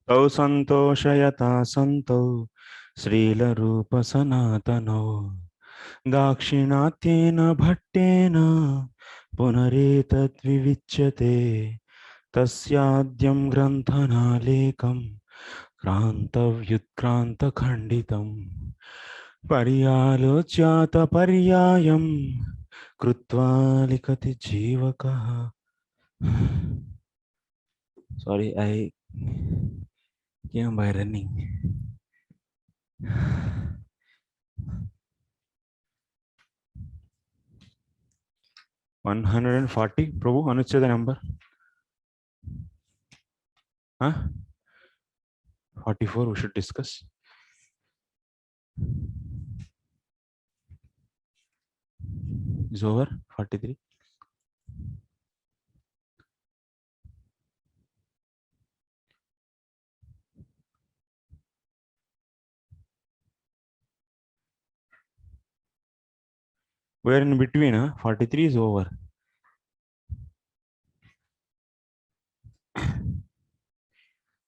तौ संतोषयता संतो श्रीलरूप सनातनो दाक्षिणात्येन भट्टेन पुनरेतद्विविच्यते तस्याद्यं ग्रन्थनालेकं क्रान्तव्युत्क्रान्तखण्डितं पर्यालोच्यात पर्यायं कृत्वा लिखति जीवकः. Sorry, I came by running. 140, Prabhu, anuccheda number. Huh? 44 we should discuss. Is over. 43. We're in between, huh? 43 is over.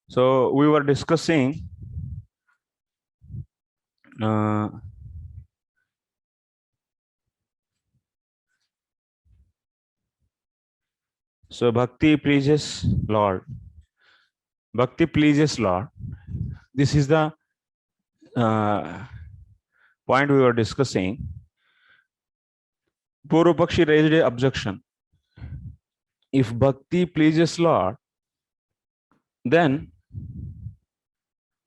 So we were discussing so bhakti pleases Lord. Bhakti pleases Lord. This is the point we were discussing. Purvapakshi raised an objection. If bhakti pleases Lord, then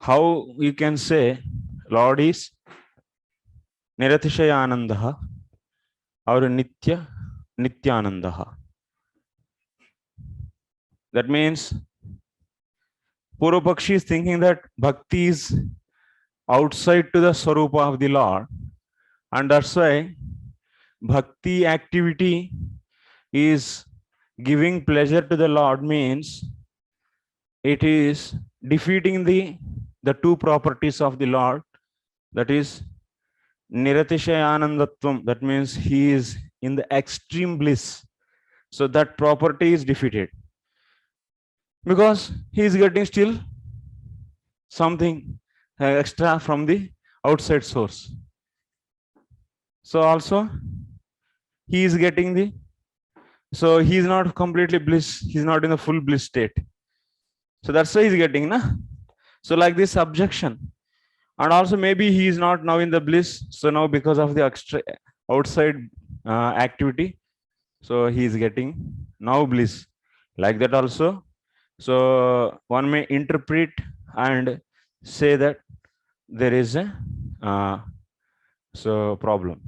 how you can say Lord is Niratishayanandaha or Nityanandaha? That means Purvapakshi is thinking that bhakti is outside to the Swarupa of the Lord, and that's why bhakti activity is giving pleasure to the Lord, means it is defeating the two properties of the Lord, that is Niratishayanandatvam, that means he is in the extreme bliss. So that property is defeated because he is getting still something extra from the outside source. So also he is getting the, so he is not completely bliss, he is not in the full bliss state. So that's why he is getting, na? So like this objection. And also maybe he is not now in the bliss, so now because of the extra outside activity, so he is getting now bliss, like that also. So one may interpret and say that there is a so problem.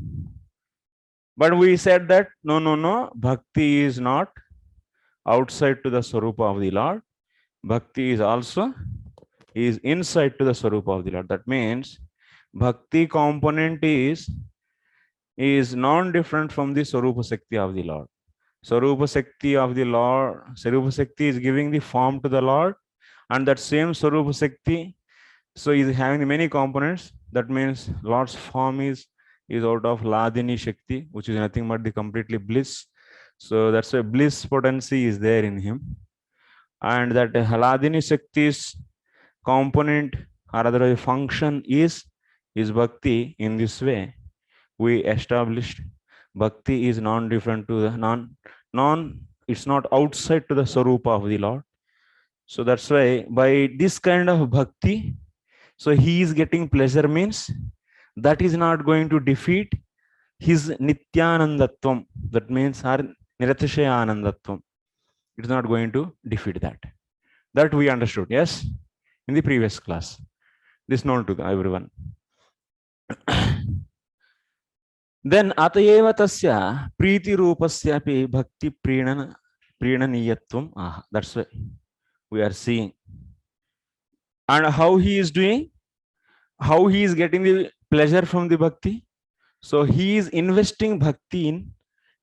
But we said that no, bhakti is not outside to the Swarupa of the Lord. Bhakti is also is inside to the Swarupa of the Lord. That means bhakti component is non-different from the Swarupa Shakti of the Lord. Swarupa Shakti of the Lord, Swarupa Shakti is giving the form to the Lord, and that same Swarupa Shakti so is having many components. That means Lord's form is out of Ladini Shakti, which is nothing but the completely bliss. So that's why bliss potency is there in him, and that Ladini Shakti's component or otherwise function is bhakti. In this way we established bhakti is non-different to the it's not outside to the Swarupa of the Lord. So that's why by this kind of bhakti, so he is getting pleasure, means that is not going to defeat his Nityanandatvam. That means our Niratishayanandatvam. It is not going to defeat that. That we understood, yes, in the previous class. This known to everyone. Then atayeva tasya priti rupasya api bhakti prinaniyatvam. That's why we are seeing. And how he is doing, how he is getting the pleasure from the bhakti. So he is investing bhakti in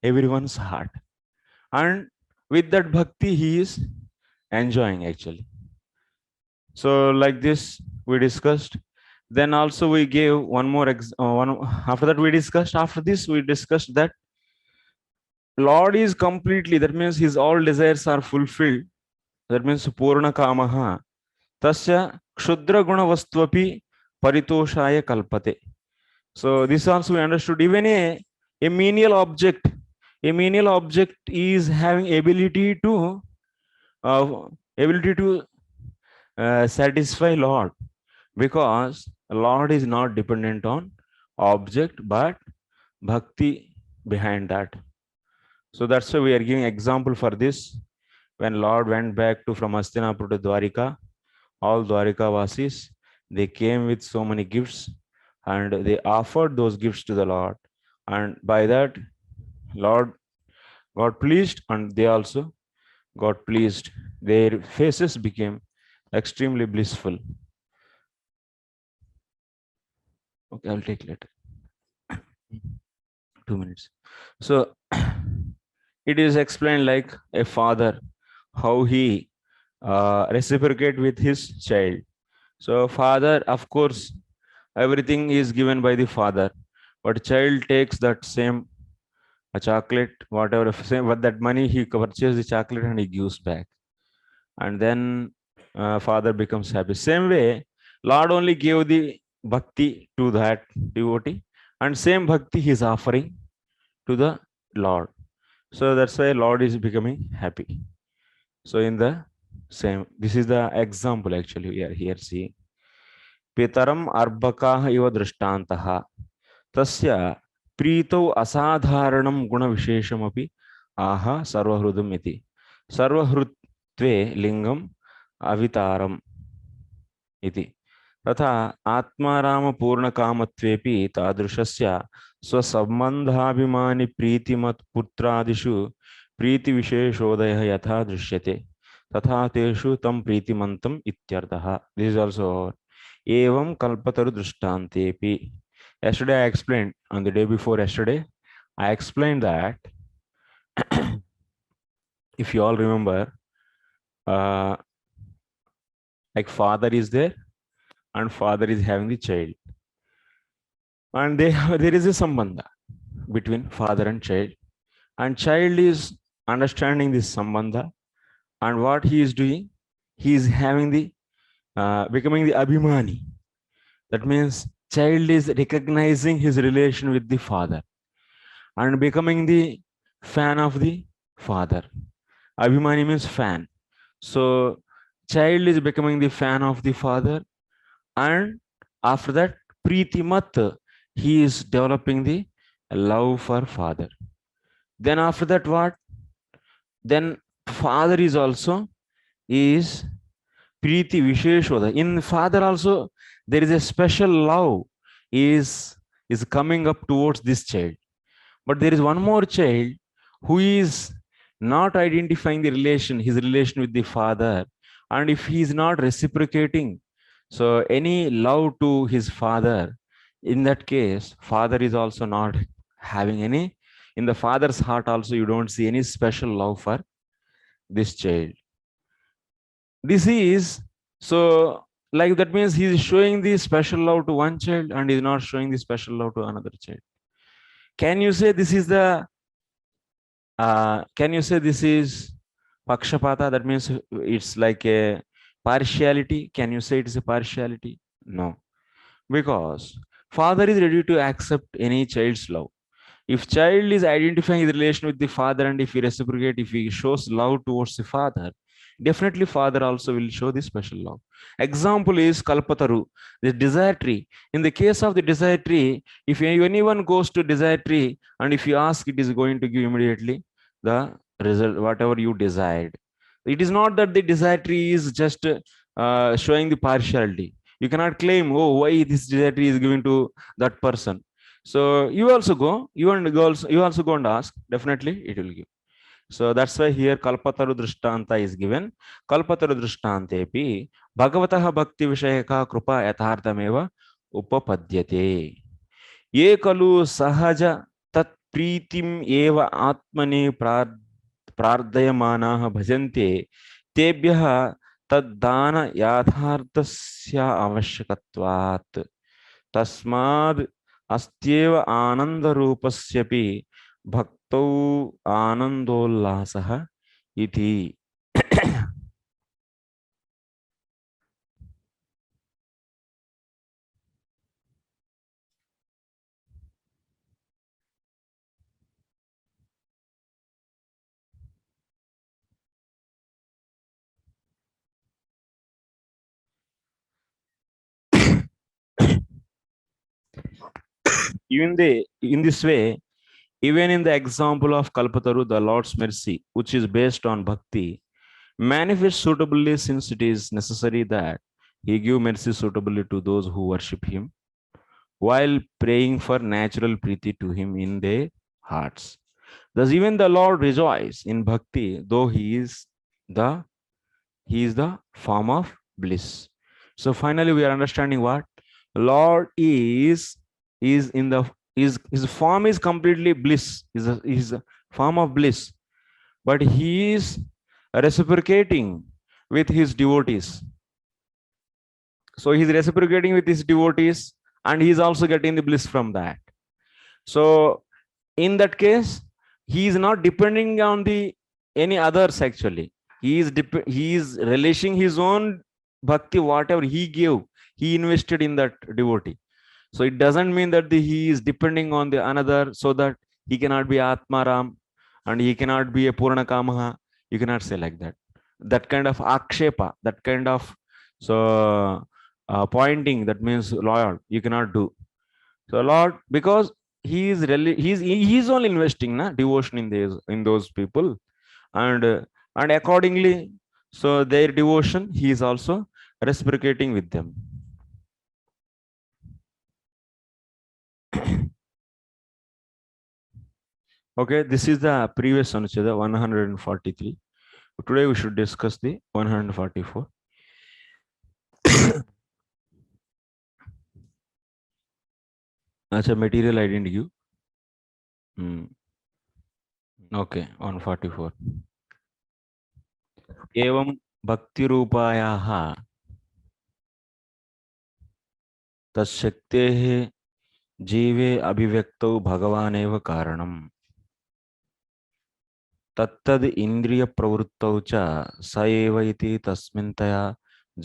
everyone's heart, and with that bhakti he is enjoying actually. So like this we discussed. Then also we gave one more after that we discussed, after this we discussed that Lord is completely, that means his all desires are fulfilled. That means purna kamaha tasya kshudra guna vastvapi paritoshaya kalpate. So this also we understood. Even a menial object is having uh, ability to satisfy Lord, because Lord is not dependent on object but bhakti behind that. So that's why we are giving example for this. When Lord went back to from Hastinapur to Dwarika, all Dwarika Vasis, they came with so many gifts and they offered those gifts to the Lord. And by that, Lord got pleased and they also got pleased. Their faces became extremely blissful. Okay, I'll take later. 2 minutes. So it is explained like a father, how he reciprocate with his child. So father, of course, everything is given by the father, but child takes that same a chocolate, whatever, same, but that money he purchases the chocolate and he gives back. And then father becomes happy. Same way, Lord only gave the bhakti to that devotee, and same bhakti he is offering to the Lord. So that's why Lord is becoming happy. So in the same, this is the example actually we are here seeing. Pitaram arbakaha iva drishtantaha tasya प्रीतौ असाधारणं गुणविशेषमपि आह सर्वहृदम् इति सर्वहृत्वे लिंगम अवितारम् इति तथा आत्मारामपूर्णकामत्वेपि तादृशस्य स्वसम्बन्धाभिमानि प्रीतिमत् पुत्रादिषु प्रीतिविशेषोदयः यथा दृश्यते तथा तेषु तं प्रीतिमन्तम् इत्यर्थः. This is also एवं कल्पतरु दृष्टान्तेपि. Yesterday I explained, on the day before yesterday, I explained that if you all remember, like father is there and father is having the child. And there is a sambandha between father and child is understanding this sambandha, and what he is doing, he is having the, becoming the abhimani. That means child is recognizing his relation with the father and becoming the fan of the father. Abhimani means fan. So child is becoming the fan of the father, and after that, Pritimat, he is developing the love for father. Then after that, what? Then father is also is Priti Visheshoda. In father also, there is a special love is coming up towards this child. But there is one more child who is not identifying the relation, his relation with the father. And if he is not reciprocating, so any love to his father, in that case, father is also not having any, in the father's heart also, you don't see any special love for this child. This is, so like that means he is showing the special love to one child and is not showing the special love to another child. Can you say this is the can you say this is pakshapata? That means it's like a partiality. Can you say it is a partiality? No, because father is ready to accept any child's love. If child is identifying his relation with the father, and if he reciprocate, if he shows love towards the father, definitely father also will show the special love. Example is kalpataru, the desire tree. In the case of the desire tree, if anyone goes to desire tree and if you ask, it is going to give immediately the result whatever you desired. It is not that the desire tree is just showing the partiality. You cannot claim, oh, why this desire tree is given to that person. So you also go, you also go and ask, definitely it will give. So that's why here kalpataru drishtanta is given. Kalpataru drishtantepi bhagavatah bhakti vishayaka krupa yathartameva upapadyate. Ye kalu sahaja tat pritim eva atmane प्रार्थयमानाः भजन्ते तेभ्यः तद्दान याथार्थस्य आवश्यकत्वात् तस्माद् अस्त्येव आनन्दरूपस्यपि भक्तौ आनन्दोल्लासः इति. In this way, even in the example of Kalpataru, the Lord's mercy, which is based on bhakti, manifests suitably since it is necessary that he give mercy suitably to those who worship him while praying for natural priti to him in their hearts. Thus, even the Lord rejoices in bhakti, though the he is the form of bliss. So finally, we are understanding what Lord is in the is his form is completely bliss. Is a form of bliss, but he is reciprocating with his devotees. So he's reciprocating with his devotees, and he's also getting the bliss from that. So in that case, he is not depending on the any others actually. He is relishing his own bhakti, whatever he gave, he invested in that devotee. So it doesn't mean that he is depending on the another, so that he cannot be Atmaram and he cannot be a Purna Kamaha. You cannot say like that. That kind of akshepa, that kind of so pointing, that means loyal, you cannot do. So Lord, because he is really he's only investing na devotion in those people, and and accordingly, so their devotion he is also reciprocating with them. Okay, this is the previous anuccheda 143. Today we should discuss the 144. Acha, material I didn't give. Okay, 144. एवं भक्ति रूपायाः तत्शक्तेः जीवे अभिव्यक्तौ भगवानेव कारणम् तत्तद् इंद्रिय प्रवृत्तौ च स एव इति तस्मिन्तया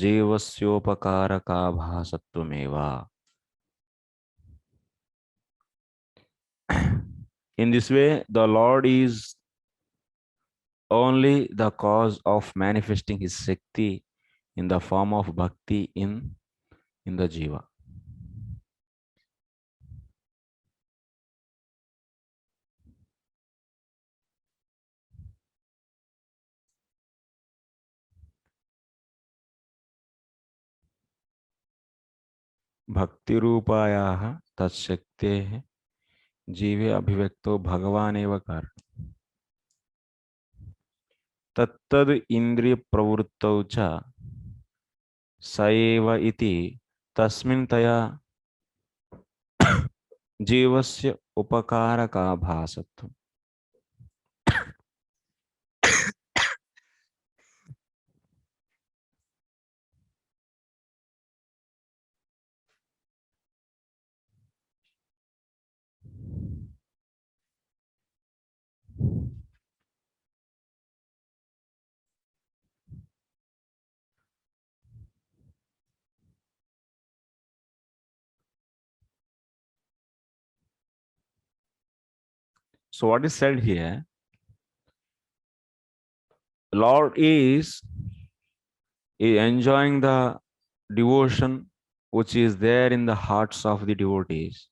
जीवस्योपकारकाभासत्वमेव. In this way, the Lord is only the cause of manifesting his Shakti in the form of bhakti in the jiva. Bhakti रूपायाः तत्शक्तेः जीवे अभिव्यक्तो भगवानेव कारणम् तत्तद् इंद्रिय प्रवृत्तौ च स एव इति तस्मिन्तया जीवस्य उपकारकाभासत्वम्. So what is said here, Lord is enjoying the devotion which is there in the hearts of the devotees.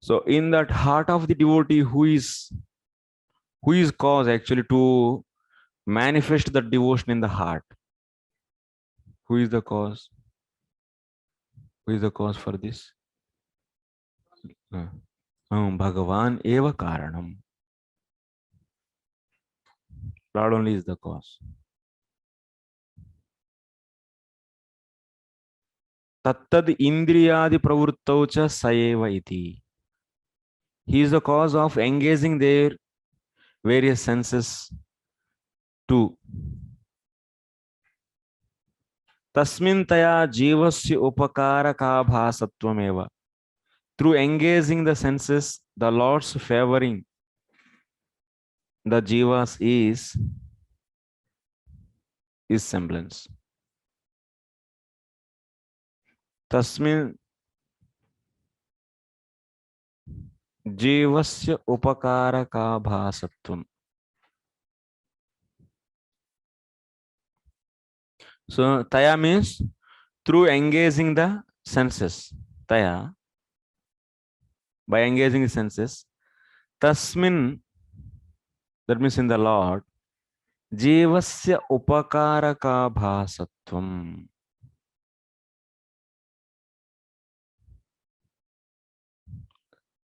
So in that heart of the devotee, who is cause actually to manifest the devotion in the heart? Who is the cause? Who is the cause for this? Bhagavan eva karanam. Lord only is the cause. Tattad indriyadi pravruttau cha sayeva iti. He is the cause of engaging their various senses too. Tasmintaya jivasya upakaraka bhasattvameva. Through engaging the senses, the Lord's favoring the jivas is semblance. Tasmin jivasya upakaraka bhasattvam. So taya means through engaging the senses. Taya by engaging the senses. Tasmin, that means in the Lord, jivasya upakaraka bhasatvam.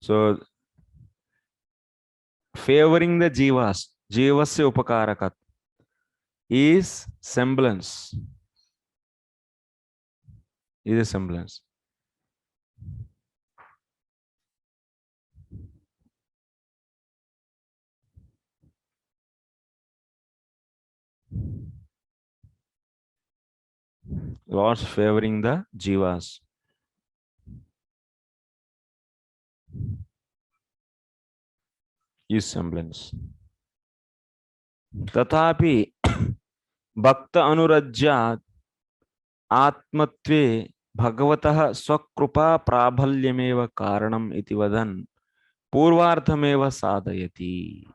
So, favoring the jivas, jivasya upakaraka is semblance. Is a semblance. Lord's favoring the jivas. Is semblance. Tatapi bhakta anurajya atmatve bhagavatah swakrupa prabhalyameva karanam iti vadan purvarthameva sadayati.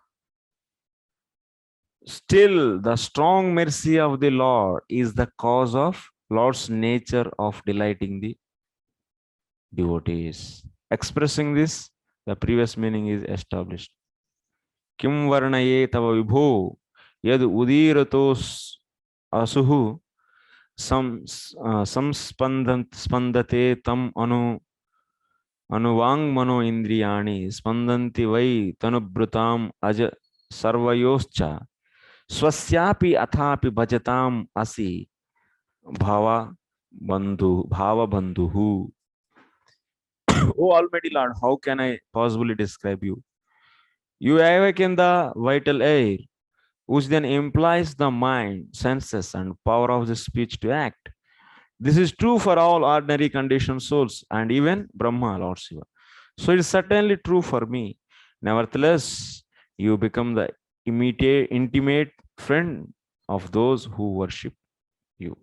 Still, the strong mercy of the Lord is the cause of Lord's nature of delighting the devotees. Expressing this, the previous meaning is established. Kim varnaye tava vibho yad udiratos asuhu spandate tam अनुवांग मनो इंद्रियाणि स्पंदन्ति वै तनुभृताम अज सर्वयोश्च स्वस्यापि अथापि भजताम असि भाव बंधु. Oh Almighty Lord, how can I possibly describe you? You awaken the vital air, which then implies the mind, senses, and power of the speech to act. This is true for all ordinary conditioned souls and even Brahma, Lord Shiva. So it is certainly true for me. Nevertheless, you become the intimate friend of those who worship you.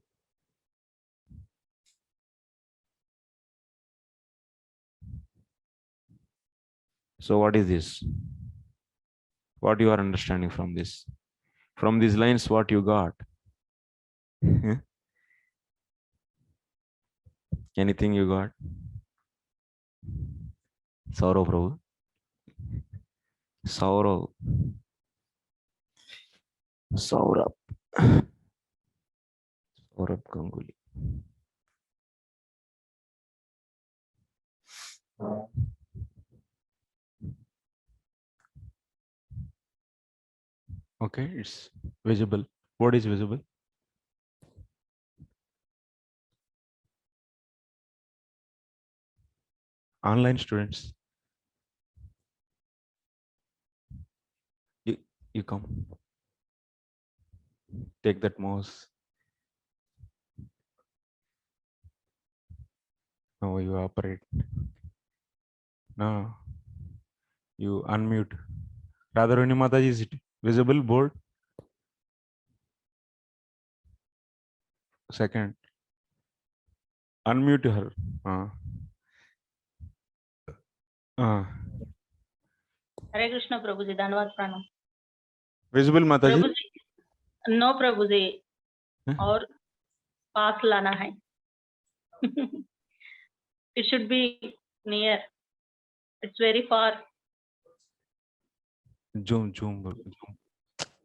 So what is this? What you are understanding from this? From these lines, what you got? Anything you got? Saurav Prabhu. Saurav. Saurabh. Saurabh Ganguly. Okay, it's visible. What is visible? Online students. You come. Take that mouse. No, you operate. No, you unmute. Radharani Mataji, is it visible board? Second. Unmute her. हरे कृष्ण प्रभु जी, धन्यवाद प्रणाम. Visible Mataji? प्रभु जी, no प्रभु जी, और पास लाना है. It should be near. It's very far. Zoom.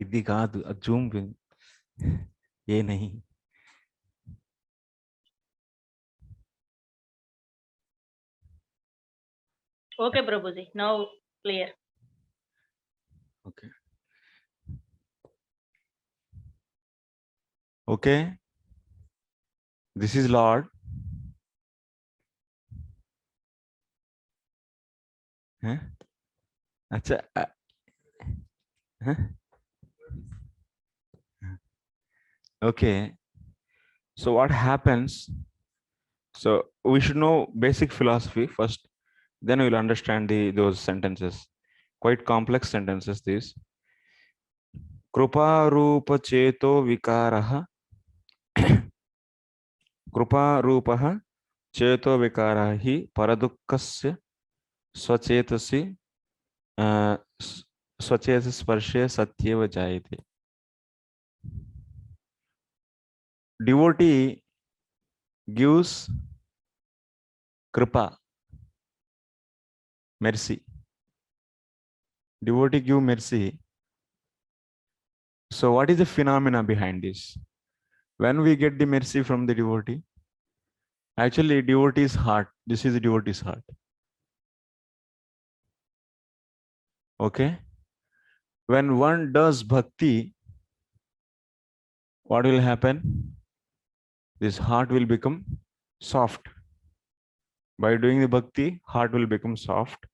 इदी कादु zoom ये नहीं. Okay Prabhu ji, now clear. Okay. Okay. This is Lord. Huh? Acha. Huh? Okay. So what happens? So we should know basic philosophy first. Then we will understand those sentences. Quite complex sentences these. Krupa rupa cheto vikaraha. Krupa rupaha cheto vikaraha hi paradukkasya swachetasi swacheta sparshe satyeva jayate. Devotee gives kripa, mercy. Devotee give mercy. So what is the phenomena behind this? When we get the mercy from the devotee, actually devotee's heart, this is the devotee's heart. Okay? When one does bhakti, what will happen? This heart will become soft. By doing the bhakti, heart will become soft.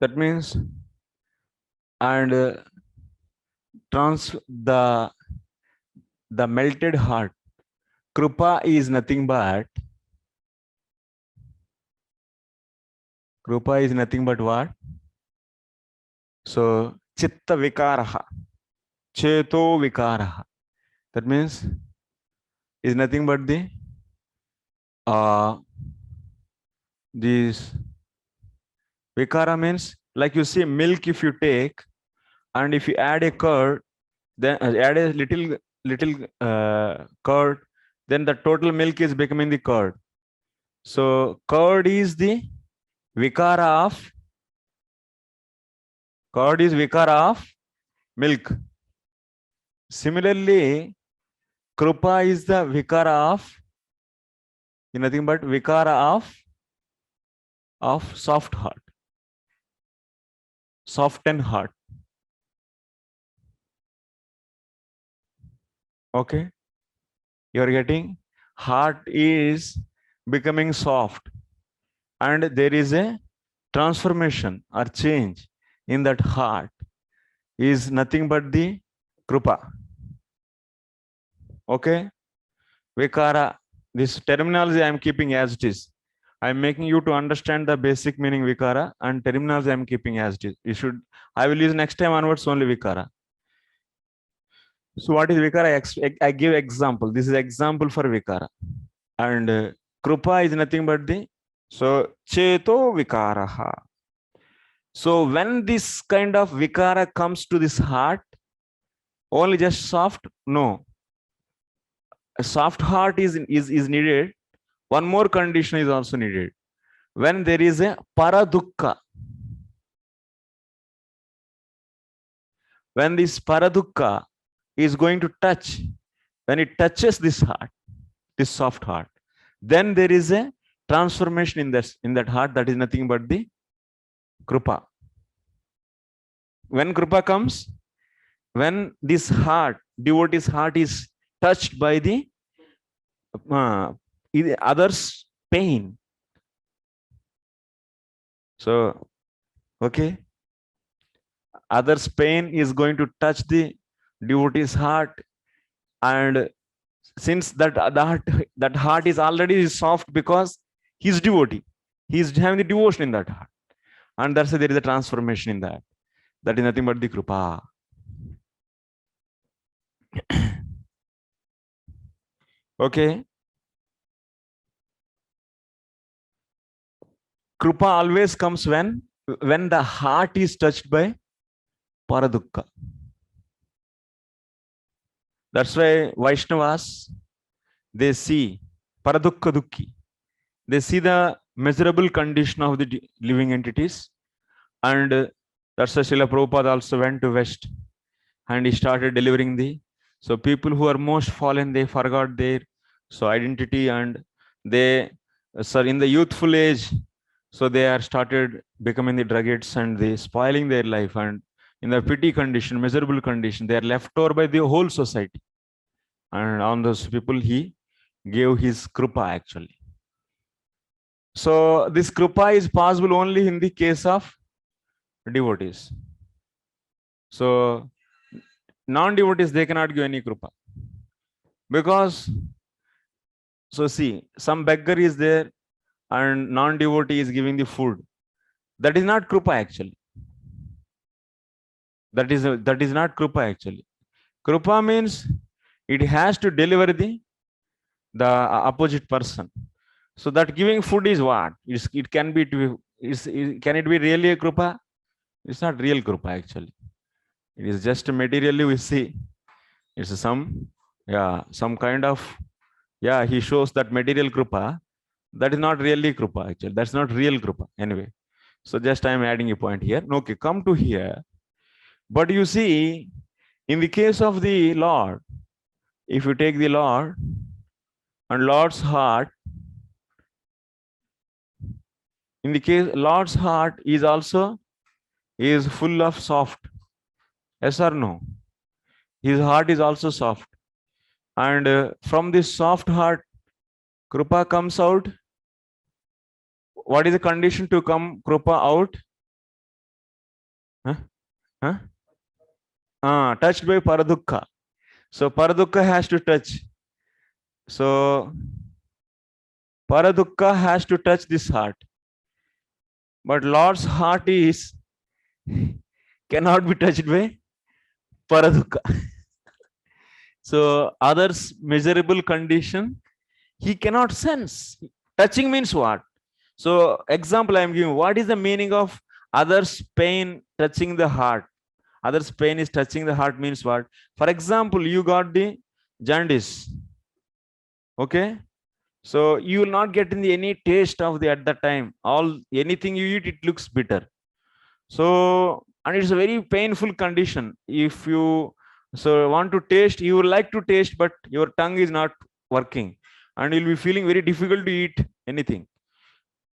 That means, and trans the melted heart. Krupa is nothing but what? So chitta vikaraha, cheto vikaraha. That means is nothing but this vikara means, like you see milk, if you take and if you add a curd, then add a little curd, then the total milk is becoming the curd. So curd is vikara of milk. Similarly, krupa is the vikara of nothing but vikara of soft heart, softened heart. Okay, you are getting, heart is becoming soft, and there is a transformation or change in that heart, is nothing but the krupa. Okay, vikara, this terminology I am keeping as it is. I am making you to understand the basic meaning vikara, and terminology I am keeping as it is. You should, I will use next time onwards only vikara. So what is vikara? I give example. This is example for vikara. And krupa is nothing but so cheto vikaraha. So when this kind of vikara comes to this heart, only just soft? No. A soft heart is needed. One more condition is also needed. When there is a paradukka. When this paradukka is going to touch, when it touches this heart, this soft heart, then there is a transformation in that heart, that is nothing but the krupa. When krupa comes, when this heart, devotee's heart, is touched by the others' pain. So, okay, others' pain is going to touch the devotee's heart, and since that heart is already soft because he's devotee, he's having the devotion in that heart, and that's why there is a transformation in that. That is nothing but the krupa. Okay, krupa always comes when the heart is touched by paradukka. That's why Vaishnavas, they see paradukka dukki. They see the miserable condition of the living entities, and that's why Srila Prabhupada also went to West, and he started delivering so people who are most fallen, they forgot their identity, and they in the youthful age, so they are started becoming the druggists, and they spoiling their life, and in the pity condition, miserable condition, they are left over by the whole society. And on those people he gave his krupa actually. So this krupa is possible only in the case of devotees. So non-devotees, they cannot give any krupa, because so see, some beggar is there and non-devotee is giving the food. That is not krupa actually. That is not krupa actually. Krupa means it has to deliver the opposite person. So that giving food is what? It can be can it be really a krupa? It's not real krupa actually. It is just materially we see. It's some kind of, he shows that material krupa, That is not really Krupa, actually. That's not real Krupa. Anyway, so just I'm adding a point here. Okay, come to here. But you see, in the case of the Lord, if you take the Lord and Lord's heart, in the case, Lord's heart is also is full of soft. Yes or no? His heart is also soft. And from this soft heart, Krupa comes out. What is the condition to come Krupa out? Huh? Huh? Touched by Paradukha. So Paradukha has to touch. So Paradukha has to touch this heart. But Lord's heart is cannot be touched by Paradukha. So others' miserable condition, he cannot sense. Touching means what? So example I am giving, what is the meaning of others' pain touching the heart? Others' pain is touching the heart means what? For example, you got the jaundice. Okay? So you will not get in the any taste of the at that time. All anything you eat, it looks bitter. So, and it's a very painful condition. If you want to taste, you would like to taste, but your tongue is not working, and you'll be feeling very difficult to eat anything.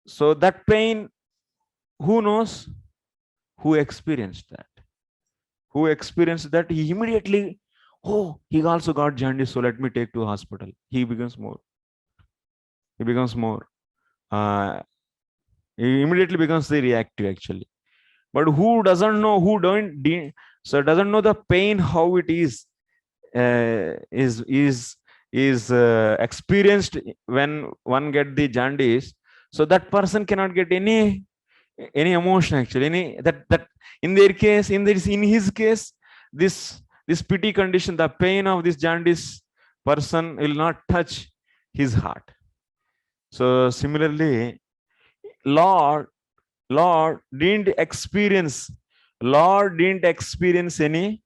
So that pain, who knows? Who experienced that? Who experienced that? He immediately, oh, he also got jaundice, so let me take to hospital. He becomes more. He becomes more. He immediately becomes the reactive actually. But who doesn't know? Who doesn't know the pain how it is experienced when one get the jaundice. So that person cannot get any emotion actually. Any that in their case, in his case, this pity condition, the pain of this jaundice person will not touch his heart. So similarly, Lord didn't experience any,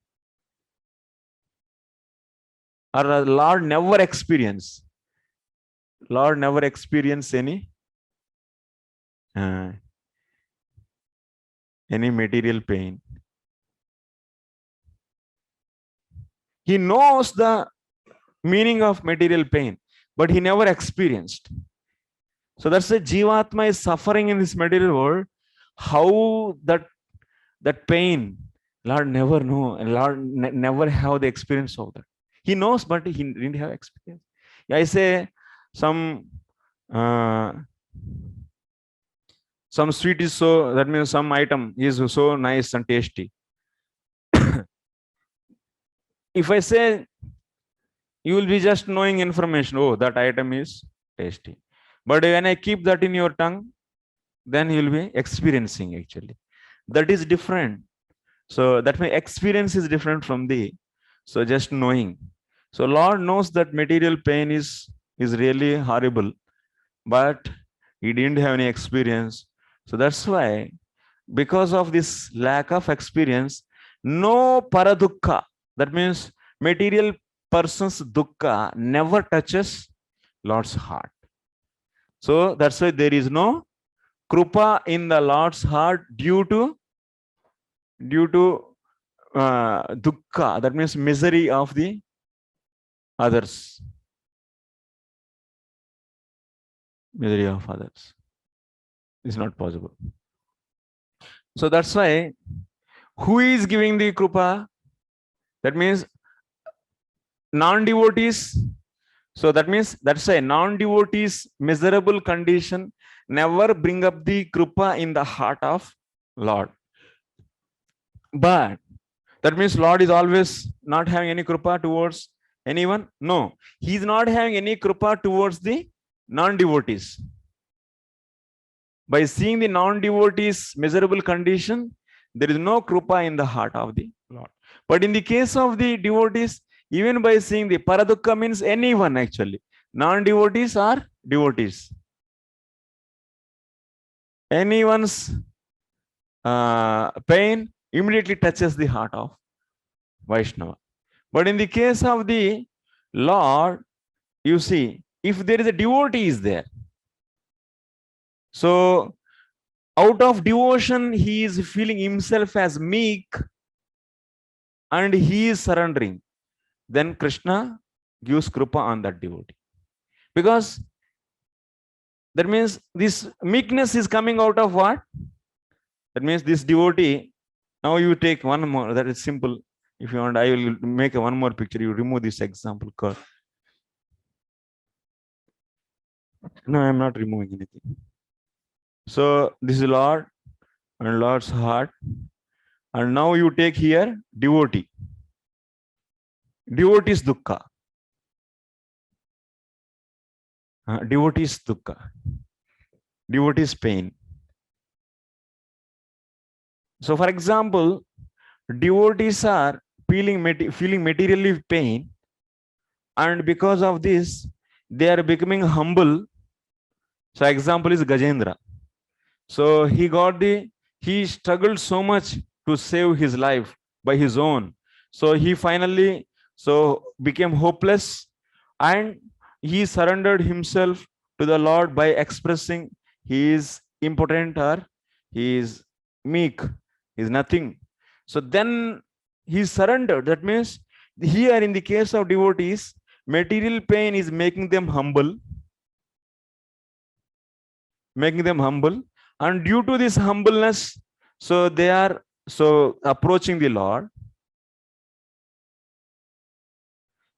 or Lord never experienced any material pain. He knows the meaning of material pain, but he never experienced. So that's why Jivatma is suffering in this material world. How that pain, Lord never know, and Lord never have the experience of that. He knows, but he didn't have experience. I say some sweet is so, that means some item is so nice and tasty. If I say, you will be just knowing information, oh, that item is tasty. But when I keep that in your tongue, then you will be experiencing actually. That is different. So that my experience is different from so just knowing. So Lord knows that material pain is really horrible, but he didn't have any experience. So that's why, because of this lack of experience, no paradukha, that means material person's dukkha, never touches Lord's heart. So that's why there is no krupa in the Lord's heart due to dukkha, that means misery of the others. Misery of others is not possible. So that's why, who is giving the krupa? That means non-devotees. So that means, that's a non-devotees miserable condition never bring up the krupa in the heart of Lord. But that means Lord is always not having any krupa towards anyone? No, he is not having any krupa towards the non-devotees. By seeing the non-devotees miserable condition, there is no krupa in the heart of the Lord. But in the case of the devotees, even by seeing the paradukha means anyone actually. Non-devotees are devotees. Anyone's pain immediately touches the heart of Vaishnava. But in the case of the Lord, you see, if there is a devotee is there, So out of devotion, he is feeling himself as meek and he is surrendering. Then Krishna gives krupa on that devotee. Because that means this meekness is coming out of what? That means this devotee, now you take one more, that is simple. If you want, I will make one more picture. You remove this example curve. No, I am not removing anything. So this is Lord and Lord's heart. And now you take here devotee. Devotee is dukkha. Devotee is dukkha. Devotee is pain. So for example, devotees are feeling materially pain, and because of this, they are becoming humble. So example is Gajendra. So he struggled so much to save his life by his own. So he finally became hopeless, and he surrendered himself to the Lord by expressing he is impotent or he is meek, he is nothing. So then he surrendered. That means here in the case of devotees, material pain is making them humble, and due to this humbleness, so they are approaching the Lord.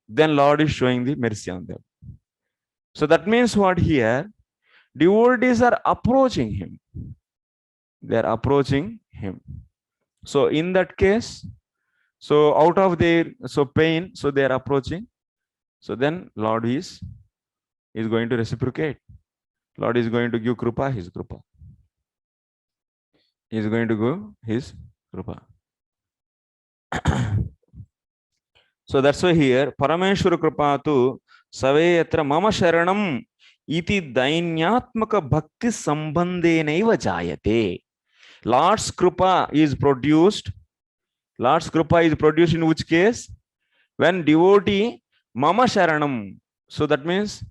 Then Lord is showing the mercy on them. So that means what here? Devotees are approaching him. They are approaching him. So in that case, so out of their pain, so they are approaching. So then Lord is going to reciprocate. Lord is going to give krupa, his krupa. He is going to give his krupa. So that's why here Parameshwara krupatu saveyatra mama sharanam iti dainyatmaka bhakti sambandhenaiva jayate. Lord's krupa is produced. Lord's krupa is produced in which case? When devotee mama sharanam. So that means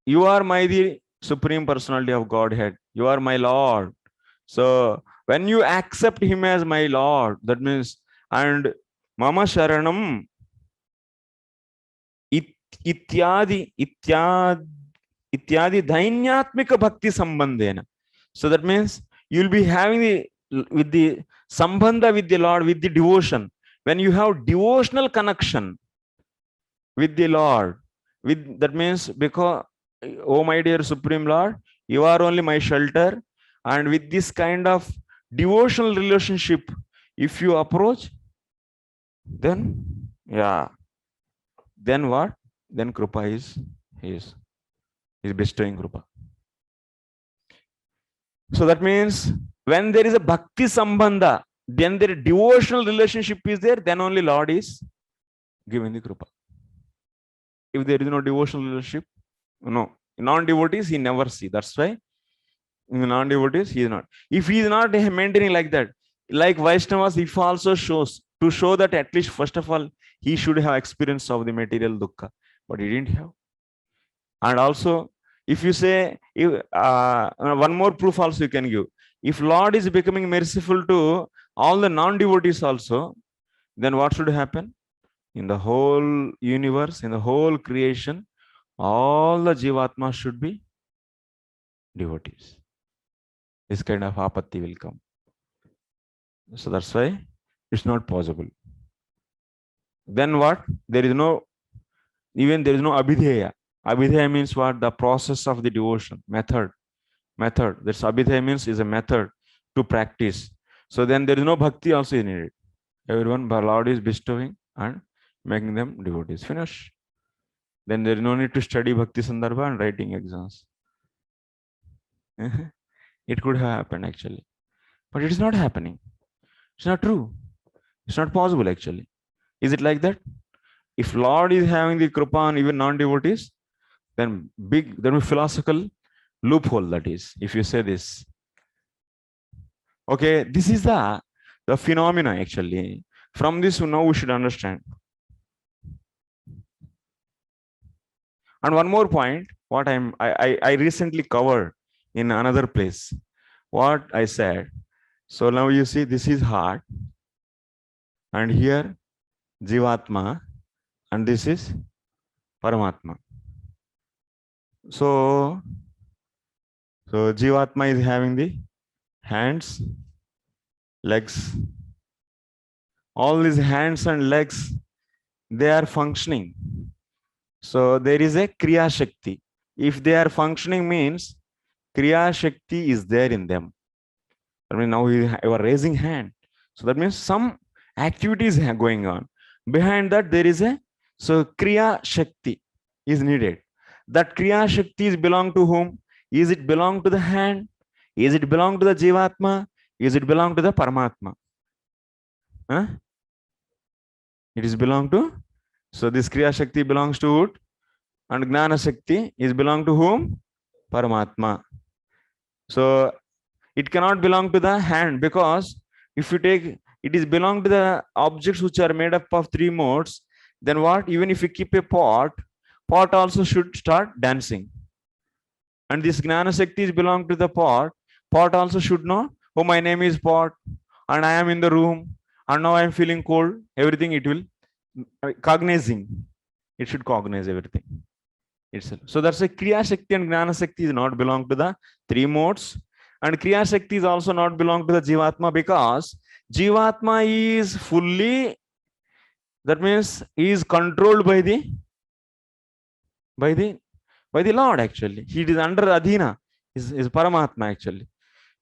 you are the Supreme Personality of Godhead. You are my Lord. So when you accept him as my Lord, that means, and mama sharanam ityadi dhainyatmika bhakti sambandhena. So that means you will be having the sambandha with the Lord, with the devotion. When you have devotional connection with the Lord, with that means, because, oh my dear Supreme Lord, you are only my shelter, and with this kind of devotional relationship, if you approach, then then what? Then krupa is bestowing krupa. So that means when there is a bhakti sambandha, then their devotional relationship is there, then only Lord is giving the krupa. If there is no devotional relationship, no. Non-devotees, he never see. That's why in non-devotees, he is not. If he is not maintaining like that, like Vaishnavas, if also shows to show that at least first of all, he should have experience of the material dukkha, but he didn't have. And also, if you say, one more proof also you can give. If Lord is becoming merciful to all the non-devotees also, then what should happen? In the whole universe, in the whole creation, all the jivatmas should be devotees. This kind of apatti will come. So that's why it's not possible. Then what? There is no abhidheya. Abhidheya means what? The process of the devotion, method. That's abhidheya means is a method to practice. So then there is no bhakti also needed. Everyone, Lord is bestowing and making them devotees. Finish. Then there is no need to study bhakti sandrabha and writing exams. It could have happened actually, but it is not happening. It's not true. It's not possible actually. Is it like that? If Lord is having the krupa on even non-devotees, then there will be philosophical loophole, that is, if you say this. Okay, this is the phenomena actually. From this, now we should understand. And one more point, what I recently covered in another place. What I said. So now you see this is heart, and here Jivatma, and this is Paramatma. So Jivatma is having the hands, legs. All these hands and legs, they are functioning. So there is a Kriya Shakti. If they are functioning means Kriya Shakti is there in them. I mean, now you are raising hand. So that means some activities are going on. Behind that, there is a, so Kriya Shakti is needed. That Kriya Shakti is belong to whom? Is it belong to the hand? Is it belong to the Jivatma? Is it belong to the Paramatma? Huh? It is belong to, so this Kriya Shakti belongs to it, and Gnana Shakti is belong to whom? Paramatma. So it cannot belong to the hand, because if you take, it is belong to the objects which are made up of three modes. Then what? Even if you keep a pot, pot also should start dancing. And this Gnana Shakti is belong to the pot. Pot also should know, oh, my name is pot, and I am in the room, and now I am feeling cold. Everything it will cognizing. It should cognize everything itself. So that's a Kriya Shakti and Gnana Shakti is not belong to the three modes. And Kriya Shakti is also not belong to the Jivatma, because Jivatma is fully, that means he is controlled by the Lord actually. He is under Adhina, is Paramatma actually.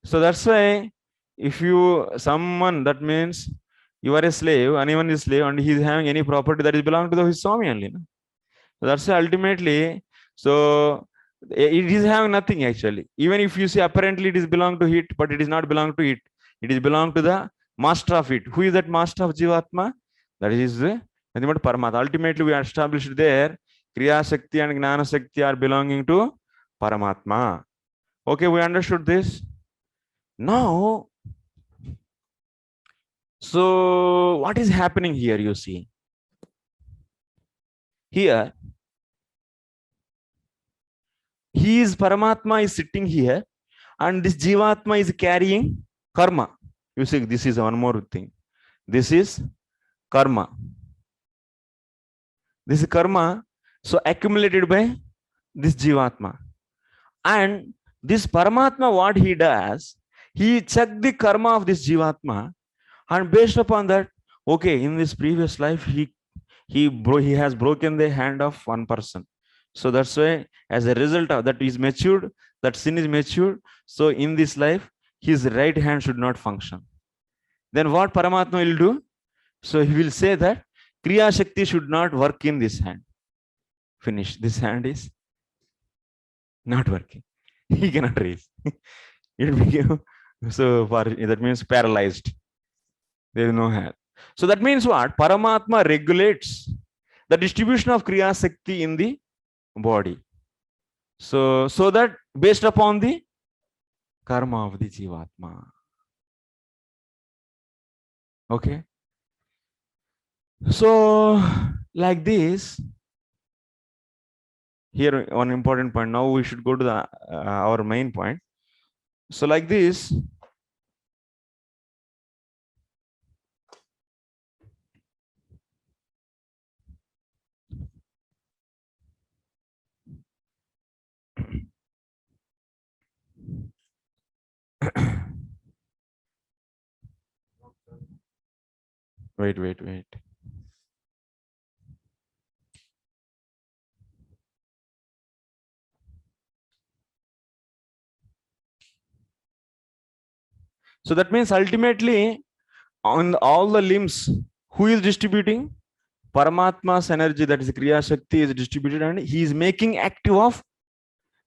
So that's why if you, someone, that means you are a slave, anyone is slave, and he is having any property that is belong to his Swami only. No? So that's why ultimately, so it is having nothing actually. Even if you see apparently it is belong to it, but it is not belong to it. It is belong to the master of it. Who is that master of Jivatma? That is nothing but Paramatma. Ultimately, we established there Kriya Shakti and Gnana Shakti are belonging to Paramatma. Okay, we understood this. Now, so what is happening here? You see, here, he is Paramatma is sitting here, and this Jivatma is carrying karma. You see, this is one more thing. This is karma. This is karma, so accumulated by this Jivatma. And this Paramatma, what he does, he checks the karma of this Jivatma, and based upon that, okay, in this previous life, he has broken the hand of one person. So that's why, as a result of that, is matured, that sin is matured. So in this life, his right hand should not function. Then what Paramatma will do? So he will say that Kriya Shakti should not work in this hand. Finish. This hand is not working. He cannot raise. It became, so far, that means paralyzed. There is no hand. So that means what? Paramatma regulates the distribution of Kriya Shakti in the body. So that based upon the karma of the Jivatma. Okay. So like this, here one important point. Now we should go to the our main point. So like this, wait. So that means ultimately on all the limbs, who is distributing? Paramatma's energy, that is Kriya Shakti, is distributed, and he is making active of.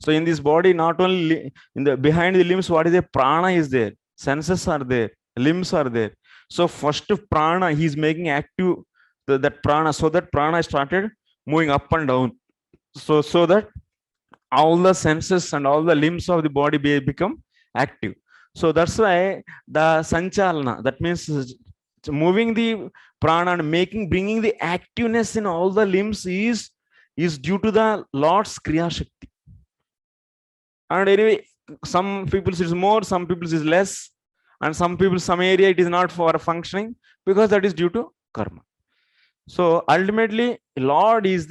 So in this body, not only in the behind the limbs, what is the prana is there, senses are there, limbs are there. So first prana, he is making active that prana, so that prana started moving up and down. So that all the senses and all the limbs of the body become active. So that's why the sanchalana, that means moving the prana and bringing the activeness in all the limbs is due to the Lord's Kriya Shakti. And anyway, some people is more, some people is less, and some people, some area it is not for functioning, because that is due to karma. So ultimately, Lord is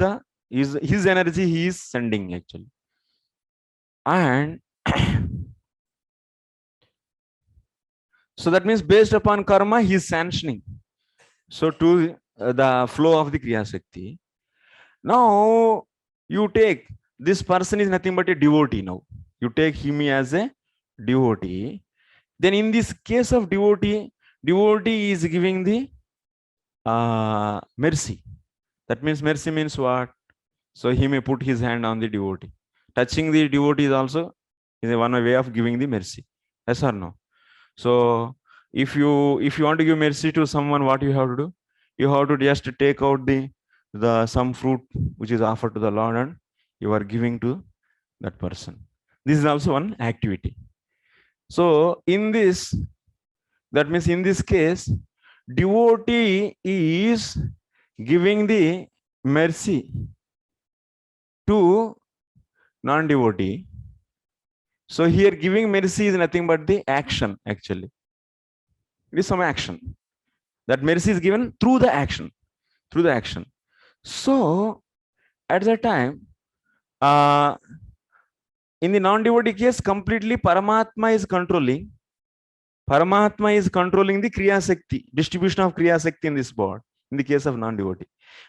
his energy he is sending actually. And so that means based upon karma, he is sanctioning. So to the flow of the Kriya Shakti. Now you take this person is nothing but a devotee. Now you take him as a devotee. Then in this case of devotee is giving the mercy. That means mercy means what? So he may put his hand on the devotee. Touching the devotee is also is one way of giving the mercy. Yes or no? So if you want to give mercy to someone, what you have to do? You have to just take out the some fruit which is offered to the Lord, and you are giving to that person. This is also one activity. So in this, that means in this case, devotee is giving the mercy to non-devotee. So here giving mercy is nothing but the action actually. It is some action. That mercy is given through the action. Through the action. So at that time, in the non-devotee case, completely Paramatma is controlling. Paramatma is controlling the Kriya Shakti, distribution of Kriya Shakti in this body, in the case of non-devotee.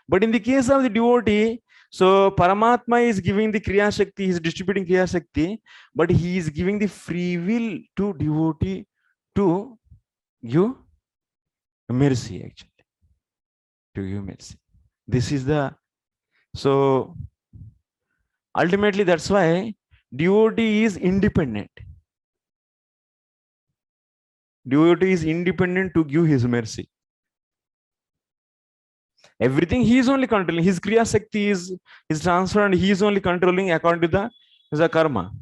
But in the case of the devotee, so Paramatma is giving the Kriya Shakti, he is distributing Kriya Shakti, but he is giving the free will to devotee to give mercy actually. To give mercy. This is the, so ultimately that's why devotee is independent. Devotee is independent to give his mercy. Everything he is only controlling. His Kriya Shakti is transferred and he is only controlling according to the karma.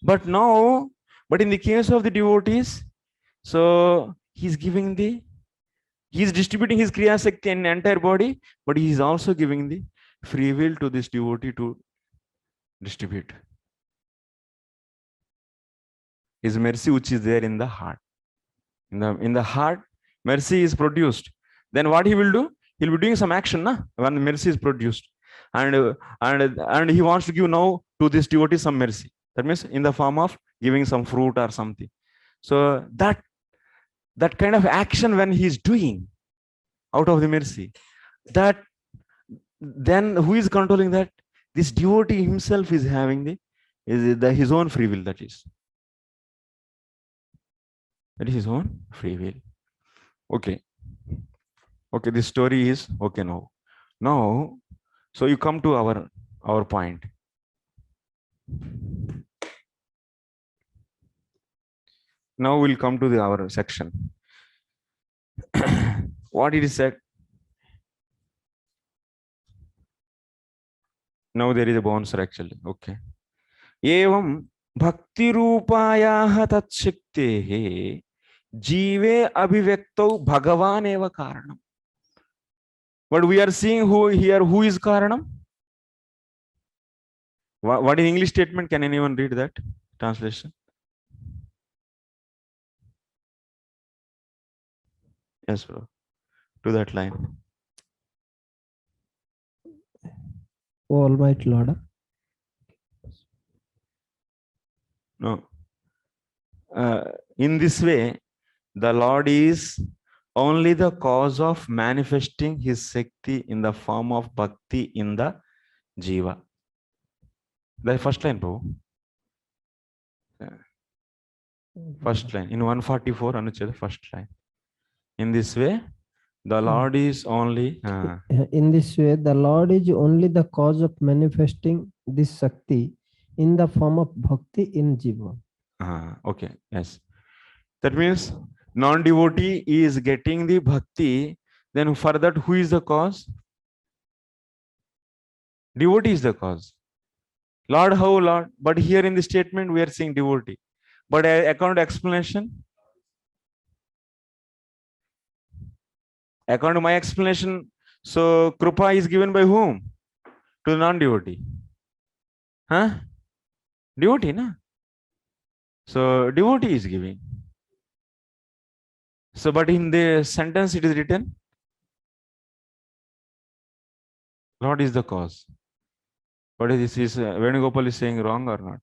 But now, but in the case of the devotees, so he's giving he's distributing his Kriya Shakti in the entire body, but he is also giving the free will to this devotee to distribute his mercy, which is there in the heart. In the heart, mercy is produced. Then what he will do? He'll be doing some action, na? When mercy is produced, and he wants to give now to this devotee some mercy. That means in the form of giving some fruit or something. So that kind of action when he is doing out of the mercy, that then who is controlling that? This devotee himself is having his own free will. That is his own free will. Okay. This story is okay now. So you come to our point. Now we'll come to our section. What it is said. Now there is a bonus actually. Okay. Evam bhakti rupayah tat shaktehe jive abhivyakto bhagavan eva karanam. But we are seeing who is karanam? What is English statement? Can anyone read that translation? Yes, bro. To that line. O Almighty Lord. No. In this way, the Lord is only the cause of manifesting his Shakti in the form of bhakti in the jiva. The first line, bro. First line. In 144, anuccheda, first line. In this way, the Lord is only... In this way, the Lord is only the cause of manifesting this Shakti in the form of bhakti in jiva. Okay, yes. That means non-devotee is getting the bhakti. Then for that, who is the cause? Devotee is the cause. Lord, how Lord? But here in the statement, we are saying devotee. But according to explanation, according to my explanation, so Krupa is given by whom? To the non-devotee. Huh? Devotee, na? So devotee is giving. So, but in the sentence it is written, Lord is the cause. What is this? Is Venugopal is saying wrong or not?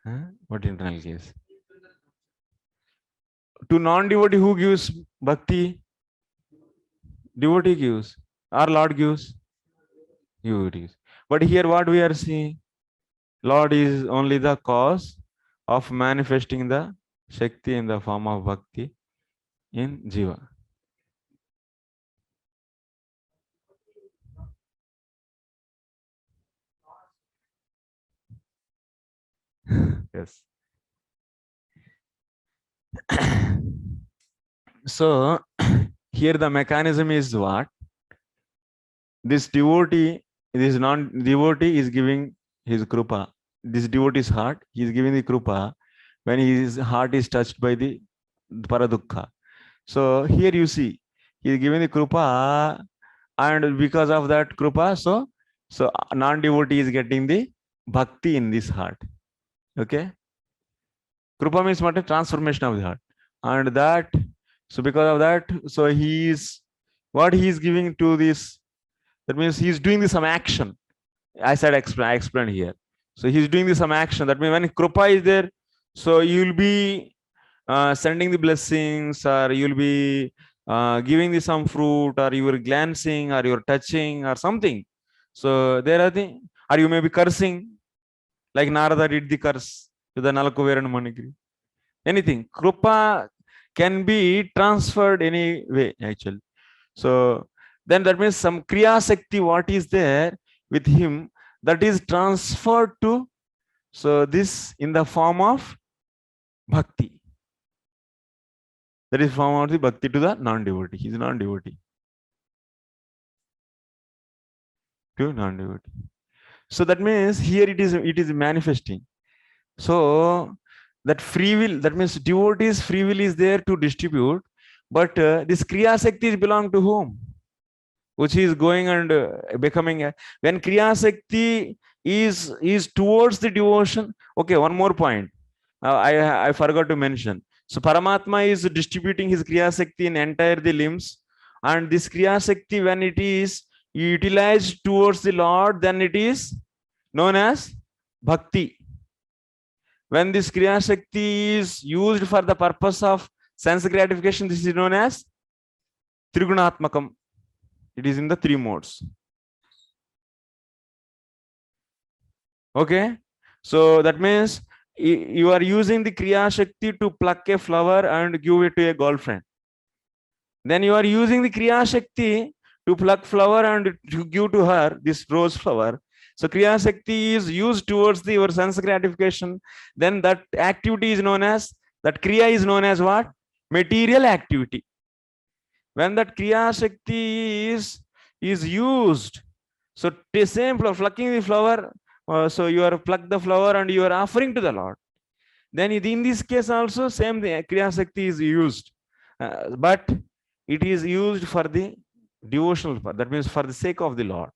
Huh? What internal case? To non-devotee, who gives bhakti? Devotee gives. Or Lord gives? Devotee gives. But here what we are seeing? Lord is only the cause of manifesting the Shakti in the form of bhakti in Jiva. Yes. So here the mechanism is what? This devotee, this non-devotee is giving his krupa. This devotee's heart, he is giving the krupa when his heart is touched by the paradukha. So here you see, he is giving the krupa, and because of that krupa, so non-devotee is getting the bhakti in this heart. Okay, krupa means what? A transformation of the heart, and that, so because of that, so he is, what he is giving to this, that means he is doing some action. I said I explained here. So he's doing some action. That means when krupa is there, so you'll be sending the blessings, or you'll be giving the some fruit, or you are glancing, or you're touching, or something. So there are the, or you may be cursing, like Narada did the curse to the Nalakuveran Manigri. Anything. Krupa can be transferred any way, actually. So then that means some Kriya Shakti, what is there with him, that is transferred to, so this in the form of bhakti. That is form of the bhakti to the non-devotee. He is non-devotee. To non-devotee. So that means here it is manifesting. So that free will, that means devotee's free will is there to distribute, but this Kriya Shakti belong to whom? Which is going and becoming when Kriya Shakti is towards the devotion. Okay, one more point. I forgot to mention. So Paramatma is distributing his Kriya Shakti in entire the limbs, and this Kriya Shakti, when it is utilized towards the Lord, then it is known as bhakti. When this Kriya Shakti is used for the purpose of sense gratification, this is known as Trigunatmakam. It is in the three modes. Okay, so that means you are using the Kriya Shakti to pluck a flower and give it to a girlfriend. Then you are using the Kriya Shakti to pluck flower and to give to her this rose flower. So Kriya Shakti is used towards your sense gratification. Then that activity is known as, that Kriya is known as what? Material activity. When that Kriya Shakti is used, so the same plucking the flower, so you are pluck the flower and you are offering to the Lord. Then in this case also same, the Kriya Shakti is used, but it is used for the devotional part. That means for the sake of the Lord.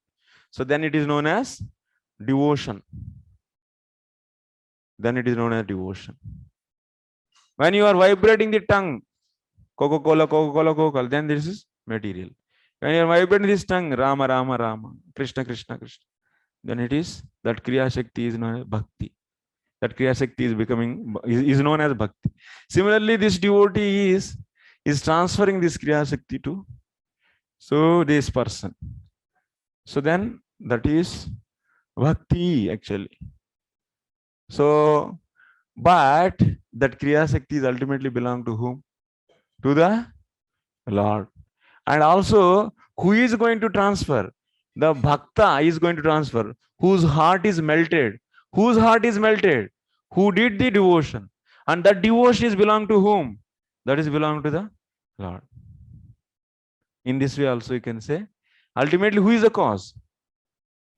So then it is known as devotion. Then it is known as devotion. When you are vibrating the tongue, Coca-Cola, Coca-Cola, Coca-Cola, then this is material. When you are vibrating this tongue, Rama, Rama, Rama, Krishna, Krishna, Krishna, then it is that Kriya Shakti is known as bhakti. That Kriya Shakti is known as bhakti. Similarly, this devotee is transferring this Kriya Shakti to this person. So then that is bhakti actually. So, but that Kriya Shakti is ultimately belong to whom? To the Lord. And also, who is going to transfer? The bhakta is going to transfer, whose heart is melted. Whose heart is melted? Who did the devotion? And that devotion is belong to whom? That is belong to the Lord. In this way also you can say, ultimately who is the cause?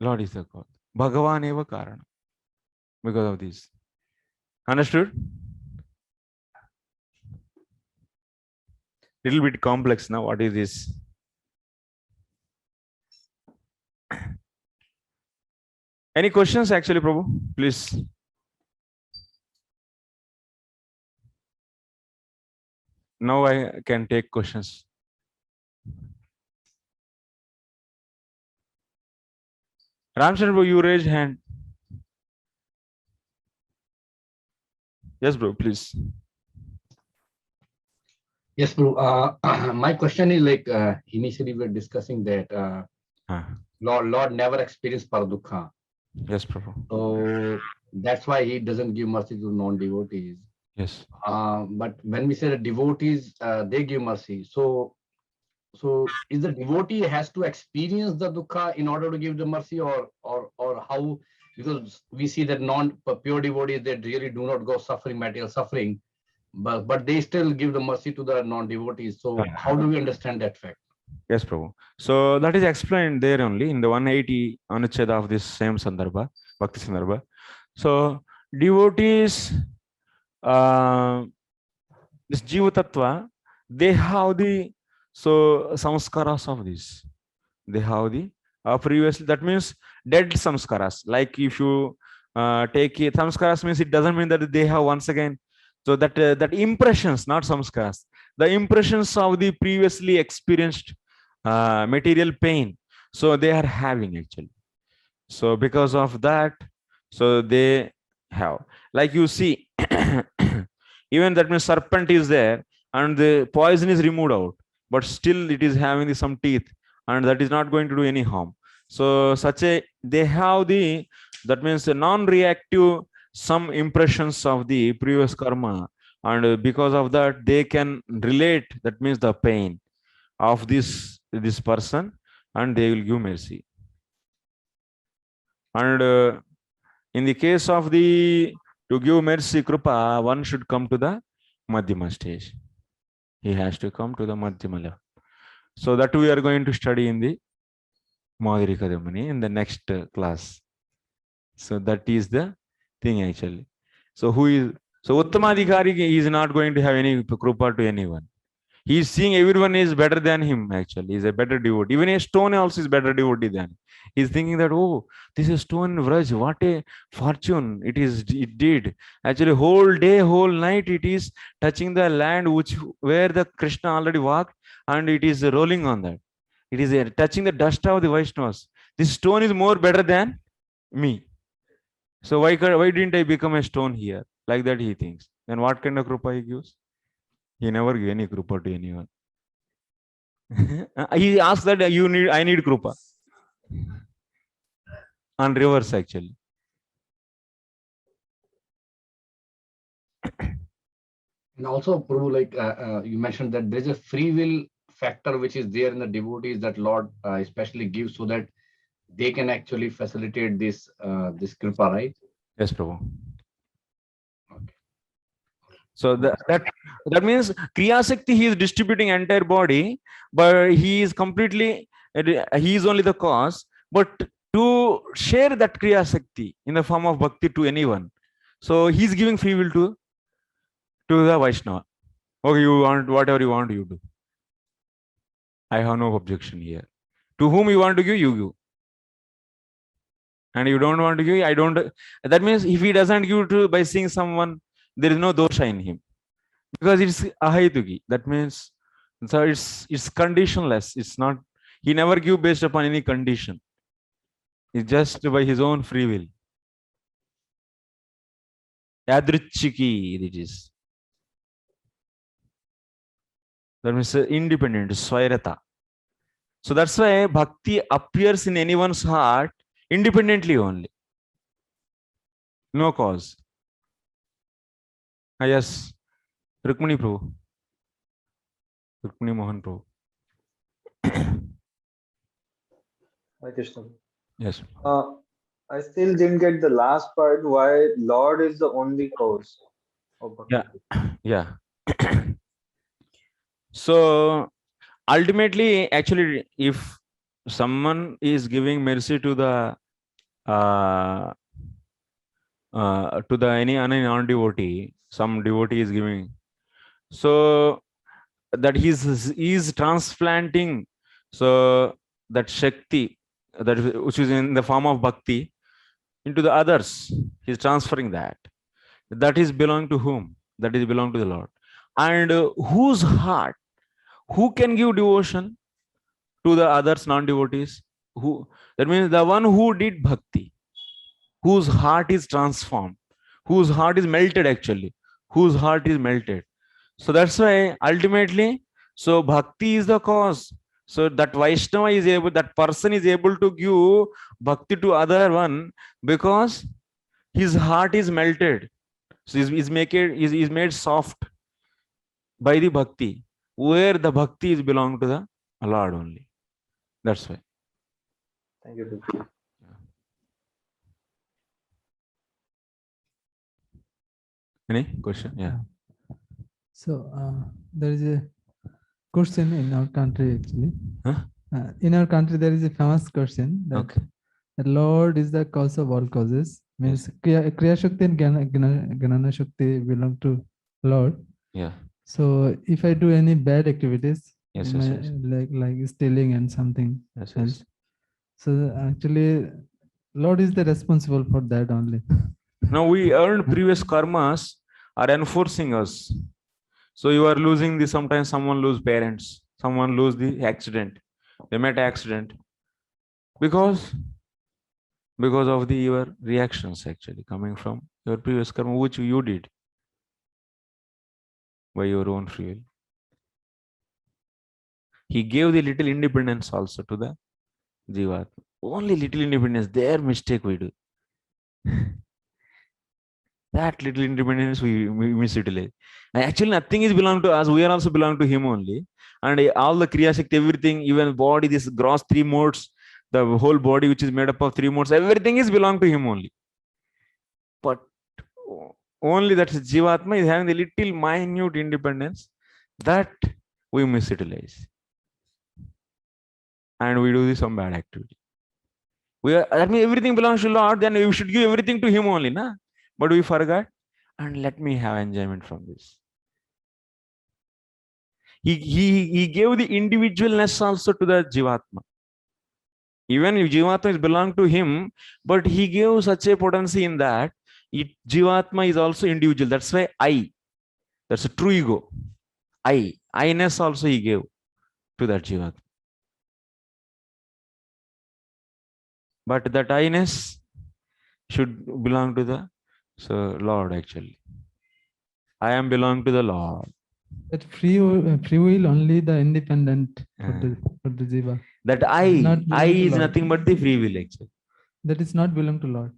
Lord is the cause. Bhagavan eva karana. Because of this. Understood? Little bit complex now. What is this? Any questions actually, Prabhu? Please. Now I can take questions. Ramchandra, Prabhu, you raise hand. Yes, bro, please. Yes, bro. My question is like initially we were discussing that Lord never experienced paradukha. Yes, Prabhu. So that's why he doesn't give mercy to non-devotees. Yes. But when we say that devotees, they give mercy. So is the devotee has to experience the dukkha in order to give the mercy, or how? Because we see that non-pure devotees, they really do not go suffering, material suffering, but they still give the mercy to the non-devotees. So how do we understand that fact? Yes, Prabhu. So that is explained there only in the 180 anuccheda of this same sandrabha, bhakti sandrabha. So devotees, this jiva tattva, they have the samskaras of this. They have the previously, that means dead samskaras. Like if you take it, samskaras means it doesn't mean that they have once again. So that impressions, not samskaras, the impressions of the previously experienced material pain. So they are having actually. So because of that, so they have, like you see, even that means serpent is there and the poison is removed out, but still it is having some teeth and that is not going to do any harm. So such a, they have the, that means the non-reactive some impressions of the previous karma, and because of that they can relate, that means the pain of this person, and they will give mercy. And in the case of the, to give mercy kripa, one should come to the madhyama stage. He has to come to the madhyama level. So that we are going to study in the Madhuri Kadamani in the next class. So that is the thing actually. So who is, so Uttamadhikari is not going to have any kripa to anyone. He is seeing everyone is better than him actually. He's a better devotee. Even a stone also is better devotee than him. He's thinking that, oh, this is stone Vraj, what a fortune it did. Actually, whole day, whole night it is touching the land which where the Krishna already walked, and it is rolling on that. It is touching the dust of the Vaishnavas. This stone is more better than me. So why didn't I become a stone here? Like that he thinks. Then what kind of krupa he gives? He never give any krupa to anyone. He asked that I need krupa. On reverse actually. And also, Prabhu, like you mentioned that there's a free will factor which is there in the devotees that Lord especially gives so that they can actually facilitate this kripa, right? Yes, Prabhu. Okay. So that means Kriya Shakti, he is distributing entire body, but he is completely, he is only the cause, but to share that Kriya Shakti in the form of bhakti to anyone. So he is giving free will to the Vaishnava. Okay, you want whatever you want, you do. I have no objection here. To whom you want to give, you give. And you don't want to give, I don't. That means if he doesn't give to by seeing someone, there is no dosha in him. Because it's ahaituki. That means, so it's conditionless. It's not, he never give based upon any condition. It's just by his own free will. Yadrichiki it is. That means independent, swairata. So that's why bhakti appears in anyone's heart independently only. No cause. Yes. Rukmini Prabhu. Rukmini Mohan Prabhu. Hi, Krishna. Yes. I still didn't get the last part, why Lord is the only cause of bhakti. Yeah. So ultimately, actually, if someone is giving mercy to the any non-devotee, some devotee is giving, so that he's transplanting, so that Shakti, that which is in the form of bhakti, into the others. He's transferring that. That is belong to whom? That is belong to the Lord. And whose heart? Who can give devotion to the others, non-devotees? Who? That means the one who did bhakti, whose heart is transformed, whose heart is melted actually, whose heart is melted. So that's why ultimately, so bhakti is the cause. So that Vaishnava is able, that person is able to give bhakti to other one because his heart is melted. So is made soft by the bhakti, where the bhakti is belong to the Lord only. That's why. Thank you, Bhakti. Any question? Yeah. So there is a question in our country actually. Huh? In our country, there is a famous question that Okay. the Lord is the cause of all causes. Means Kriya Shakti and Gnana Shakti belong to Lord. Yeah. So if I do any bad activities, Yes, in yes, my, yes. like stealing and something Yes, else, yes. so actually Lord is the responsible for that only. Now we earned previous karmas are enforcing us. So you are losing the, sometimes someone lose parents, someone lose the accident. They met accident because of the your reactions actually coming from your previous karma, which you did by your own free will. He gave the little independence also to the Jivat. Only little independence, their mistake we do. That little independence we misutilize. And actually, nothing is belong to us. We are also belong to him only. And all the Kriya Shakti, everything, even body, this gross 3 modes, the whole body which is made up of 3 modes, everything is belong to him only. But only that Jivatma is having the little minute independence that we misutilize. And we do some bad activity. That means everything belongs to Lord, then we should give everything to him only, na? But we forgot, and let me have enjoyment from this. He gave the individualness also to the Jivatma. Even if Jivatma is belong to him, but he gave such a potency in that Jivatma is also individual. That's why I. That's a true ego. I-ness also he gave to that Jivatma. But that I-ness should belong to the Lord actually. I am belong to the Lord. That free will only the independent for the Jiva. That I is nothing but the free will actually. That is not belong to Lord.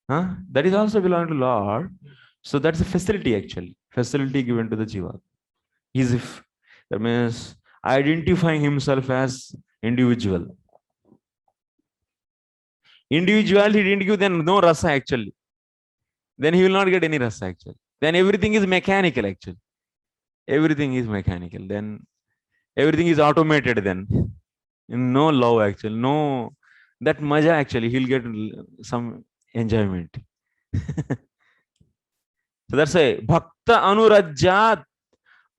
That is also belong to Lord. So that's a facility actually. Facility given to the Jiva. That means identifying himself as individual. Individuality didn't give then no rasa actually. Then he will not get any rasa actually. Then everything is mechanical actually. Everything is mechanical. Then everything is automated then. No love actually. No, that maja actually. He'll get some enjoyment. So that's a bhakta anurajjat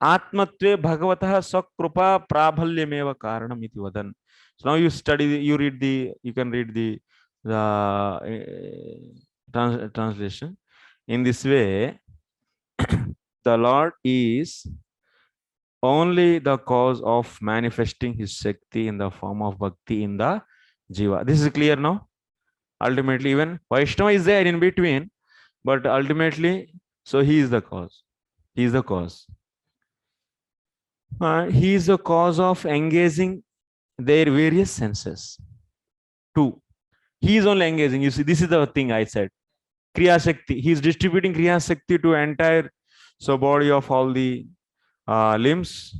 atmatve bhagavatah sakrupa prabhalyameva karanam iti vadan. So now you study, you can read the translation. In this way, the Lord is only the cause of manifesting his Shakti in the form of bhakti in the Jiva. This is clear now? Ultimately, even Vaishnava is there in between, but ultimately, so he is the cause. He is the cause. He is the cause of engaging their various senses. 2. He is only engaging. You see, this is the thing I said. Kriya Shakti. He is distributing Kriya Shakti to entire body of all the limbs.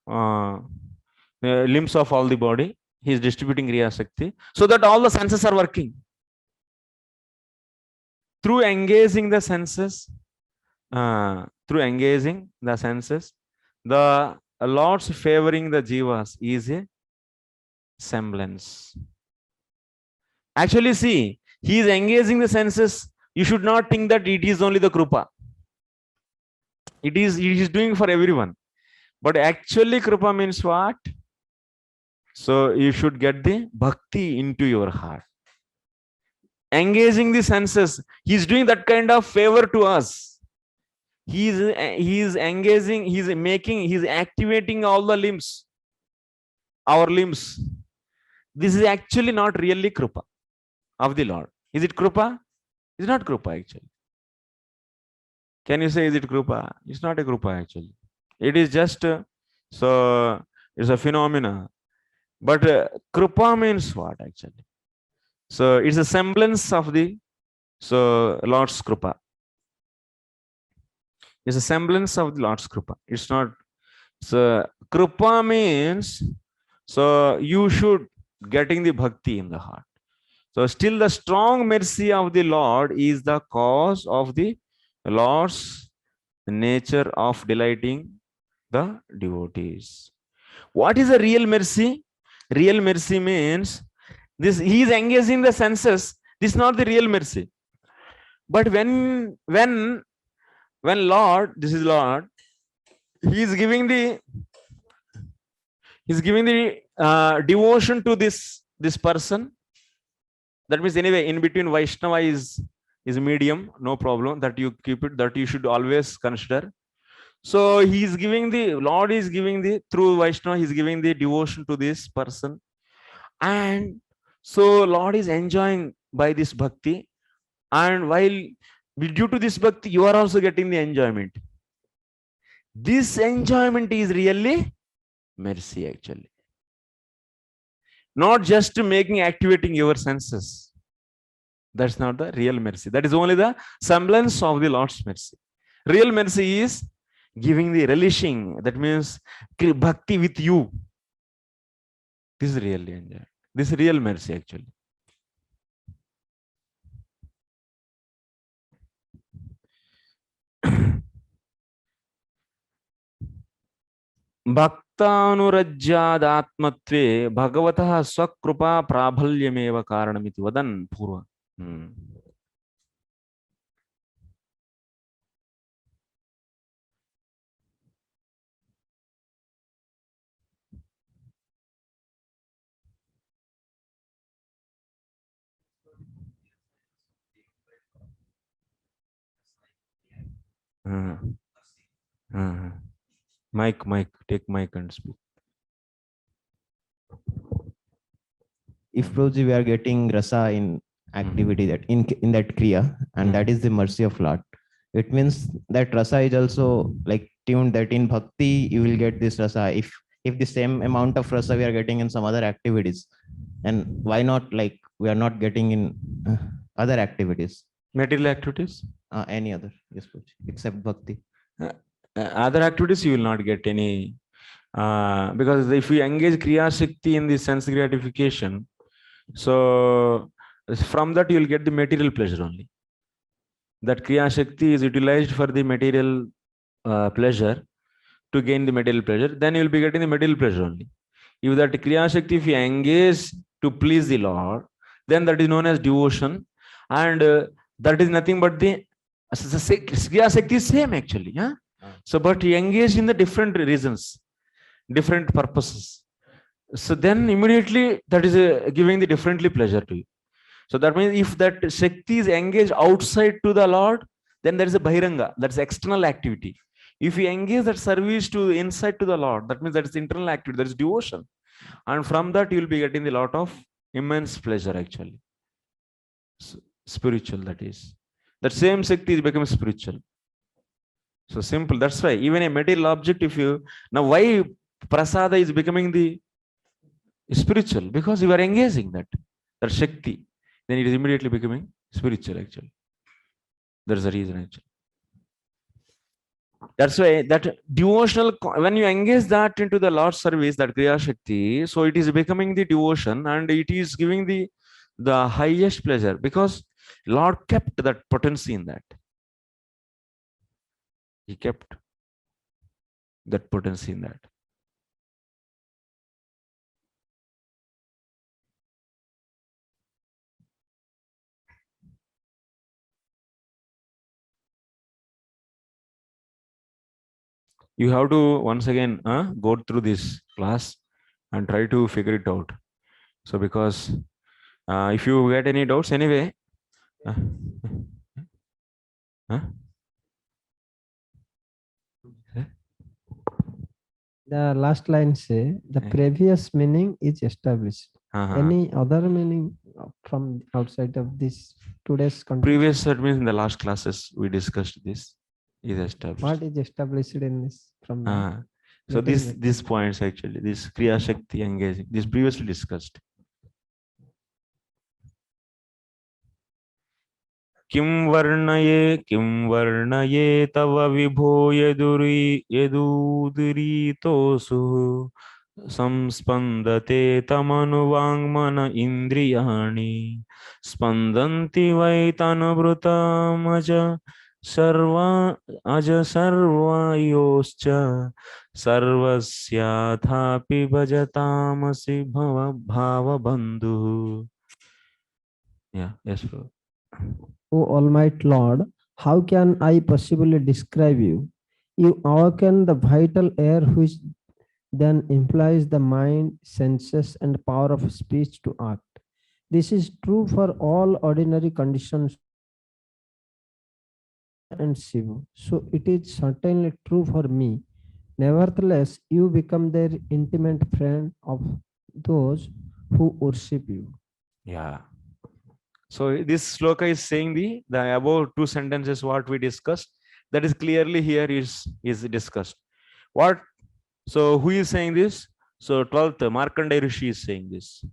Limbs of all the body. He is distributing Kriya Shakti so that all the senses are working. Through engaging the senses, the Lord's favoring the jivas is a semblance. Actually, see, he is engaging the senses. You should not think that it is only the krupa. It is doing for everyone. But actually, krupa means what? So you should get the bhakti into your heart. engaging the senses. He's doing that kind of favor to us. He's engaging, he's activating all the limbs, our limbs. This is actually not really Krupa of the Lord. Is it Krupa? It's not Krupa actually. Can you say, is it Krupa? It's not a Krupa actually. It is just, so it's a phenomena. But Krupa means what actually? So it's a semblance of the Lord's Krupa. It's a semblance of the Lord's Krupa. It's not. So Krupa means, so you should getting the bhakti in the heart. So still the strong mercy of the Lord is the cause of the Lord's nature of delighting the devotees. What is a real mercy? Real mercy means this, he is engaging the senses. This is not the real mercy. But when Lord, this is Lord, he is giving the devotion to this person. That means anyway, in between Vaishnava is medium, no problem. That you keep it, that you should always consider. So he is giving the, Lord is giving the, through Vaishnava, he is giving the devotion to this person. And so Lord is enjoying by this bhakti. And while due to this bhakti, you are also getting the enjoyment. This enjoyment is really mercy actually. Not just activating your senses. That's not the real mercy. That is only the semblance of the Lord's mercy. Real mercy is giving the relishing. That means bhakti with you. This is really enjoy. This is real mercy actually. भक्तानुरज्यादात्मत्वे भगवतः स्वकृपा प्राबल्यमेव कारणमिति वदन् पूर्व. Mike, take mic and speak. If Prabhuji, we are getting rasa in activity, that in that kriya, and that is the mercy of Lord, it means that rasa is also like tuned, that in bhakti you will get this rasa. If the same amount of rasa we are getting in some other activities, and why not, like, we are not getting in other activities? Material activities? Any other, yes, Prabhuji, except bhakti. Other activities you will not get any, because if you engage kriya shakti in the sense gratification, so from that you will get the material pleasure only. That kriya shakti is utilized for the material pleasure, to gain the material pleasure, then you will be getting the material pleasure only. If that kriya shakti, if you engage to please the Lord, then that is known as devotion, and that is nothing but the kriya shakti is same actually. Yeah. So, but you engage in the different reasons, different purposes. So then immediately that is giving the differently pleasure to you. So that means if that Shakti is engaged outside to the Lord, then there is a Bahiranga, that's external activity. If you engage that service to inside to the Lord, that means that is internal activity, that is devotion. And from that you will be getting a lot of immense pleasure actually. Spiritual, that is. That same Shakti is becoming spiritual. So simple, that's why even a material object, if you, now why prasada is becoming the spiritual? Because you are engaging that Shakti, then it is immediately becoming spiritual actually. There's a reason actually. That's why that devotional, when you engage that into the Lord's service, that Kriya Shakti, so it is becoming the devotion, and it is giving the highest pleasure, because Lord kept that potency in that. He kept that potency in that. You have to once again go through this class and try to figure it out. So because if you get any doubts anyway, Huh? Huh? The last line say the Yeah. previous meaning is established. Uh-huh. Any other meaning from outside of this today's context? Previous, that means in the last classes we discussed this is established. What is established in this from that? Ah. So Let us these points actually, this Kriya Shakti engaging, this previously discussed. Kim varnaye tava vibho yedudri tosu samspandate tamanu vangmana indriyani spandanti vaitanabrutam sarvayoscha sarvasyathapi bhajatamasi bhava bandhu. Yeah, yes, bro. O Almighty Lord, how can I possibly describe you? You awaken the vital air which then implies the mind, senses, and power of speech to act. This is true for all ordinary conditions and Shiva. So it is certainly true for me. Nevertheless, you become their intimate friend of those who worship you. Yeah. So this sloka is saying the above two sentences what we discussed, that is clearly here is discussed. What? So who is saying this? So 12th Markandeya Rishi is saying this.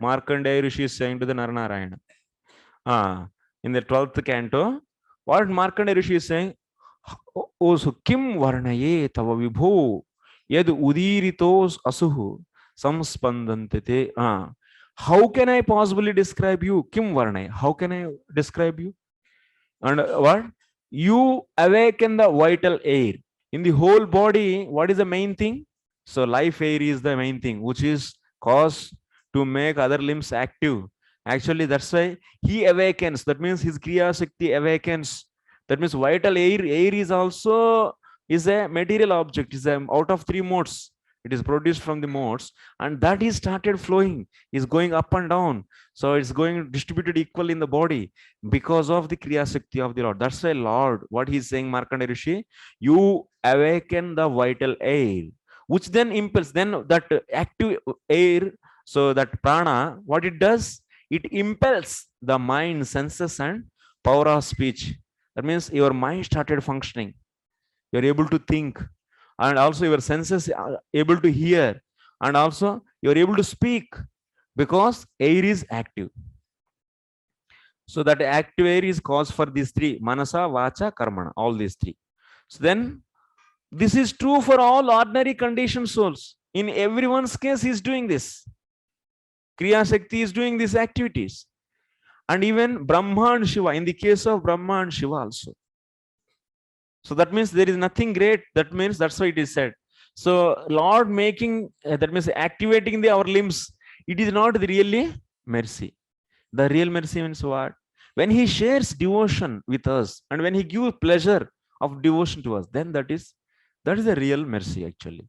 Markandeya Rishi is saying to the Naranarayana. In the 12th canto, what Markandeya Rishi is saying? O so kim varnaye tava vibho yad udiritos asuhu samspandante. How can I possibly describe you? Kim varnay? How can I describe you? And what? You awaken the vital air in the whole body. What is the main thing? So life air is the main thing, which is cause to make other limbs active. Actually, that's why he awakens. That means his Kriya Shakti awakens. That means vital air is also is a material object, is out of three modes. It is produced from the modes, and that is started flowing, is going up and down. So it's going distributed equally in the body because of the Kriya Shakti of the Lord. That's why Lord, what he's saying, Markandeya Rishi, you awaken the vital air, which then impels, then that active air, so that prana, what it does, it impels the mind, senses, and power of speech. That means your mind started functioning. You're able to think, and also your senses are able to hear, and also you're able to speak because air is active. So that active air is cause for these three: manasa, vacha, karmana, all these three. So then this is true for all ordinary conditioned souls. In everyone's case, he's doing this. Kriya Shakti is doing these activities. And even Brahma and Shiva, in the case of Brahma and Shiva also. So that means there is nothing great. That means that's why it is said. So Lord making, that means activating our limbs, it is not the really mercy. The real mercy means what? When he shares devotion with us and when he gives pleasure of devotion to us, then that is the real mercy actually.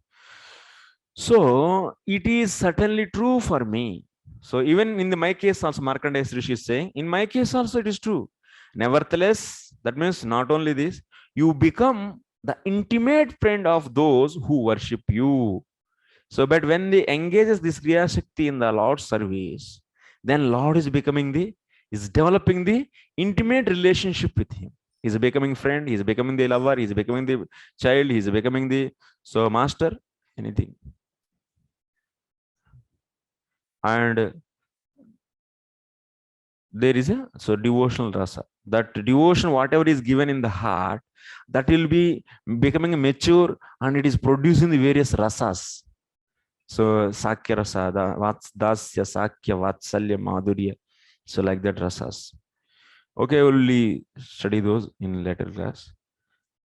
So it is certainly true for me. So even in my case also, Markandeya Rishi is saying, in my case also it is true. Nevertheless, that means not only this, you become the intimate friend of those who worship you. So, but when they engages this Kriya Shakti in the Lord's service, then Lord is developing the intimate relationship with him. He's becoming friend, he's becoming the lover, he's becoming the child, he's becoming the master, anything. And there is a devotional rasa. That devotion, whatever is given in the heart, that will be becoming mature and it is producing the various rasas. So Sakya Rasa, Dasya, Sakya, Vatsalya, Madhurya. So like that rasas. Okay, I will only study those in later class.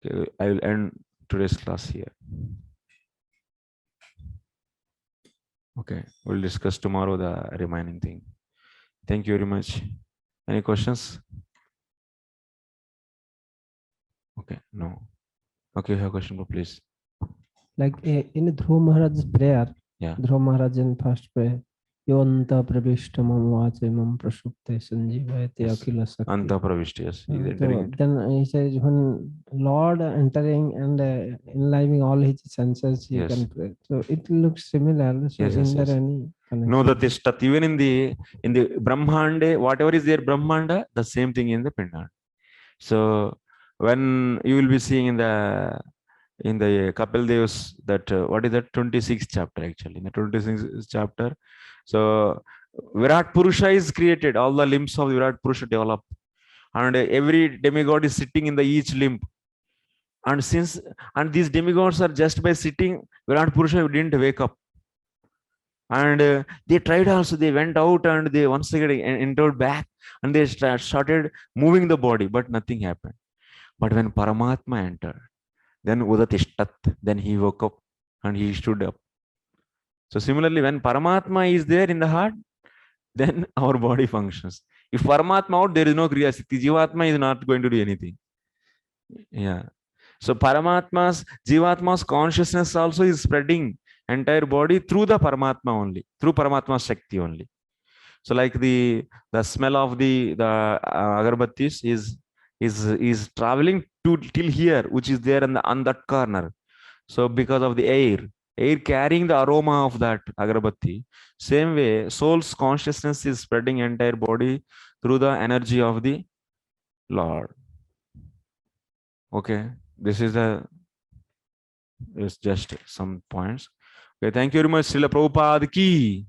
Okay, I will end today's class here. Okay, we'll discuss tomorrow the remaining thing. Thank you very much. Any questions? Okay, no. Okay, you have a question, please. Like in Dhruv Maharaj's prayer, Yeah. Dhruv Maharaj in first prayer, Yonta pravishtamam vachimam prasupte sanjivayate Yes. akhila sakti. Anta pravishti, yes. He's So entering into. then he says, when Lord entering and enlivening all his senses, he Yes. can pray. So it looks similar. So Yes, yes, in there yes. any connection? No, that is tat. Even in the Brahmande, whatever is there Brahmanda, the same thing in the Pindanda. So when you will be seeing in the Kapil Dev's that what is that 26th chapter actually in the 26th chapter. So Virat Purusha is created. All the limbs of Virat Purusha develop, and every demigod is sitting in the each limb. And these demigods are just by sitting, Virat Purusha didn't wake up. And they tried also. They went out and they once again entered back, and they started moving the body, but nothing happened. But when Paramatma entered, then Udatishtat, then he woke up and he stood up. So similarly, when Paramatma is there in the heart, then our body functions. If Paramatma out, there is no Kriya Shakti. Jivatma is not going to do anything. Yeah. So Jivatma's consciousness also is spreading entire body through the Paramatma only, through Paramatma's Shakti only. So like the smell of the agarbattis is traveling till here, which is there on that corner. So because of the air carrying the aroma of that agarbatti, same way soul's consciousness is spreading entire body through the energy of the Lord. Okay, this is just some points. Okay, thank you very much, Srila Prabhupada ki.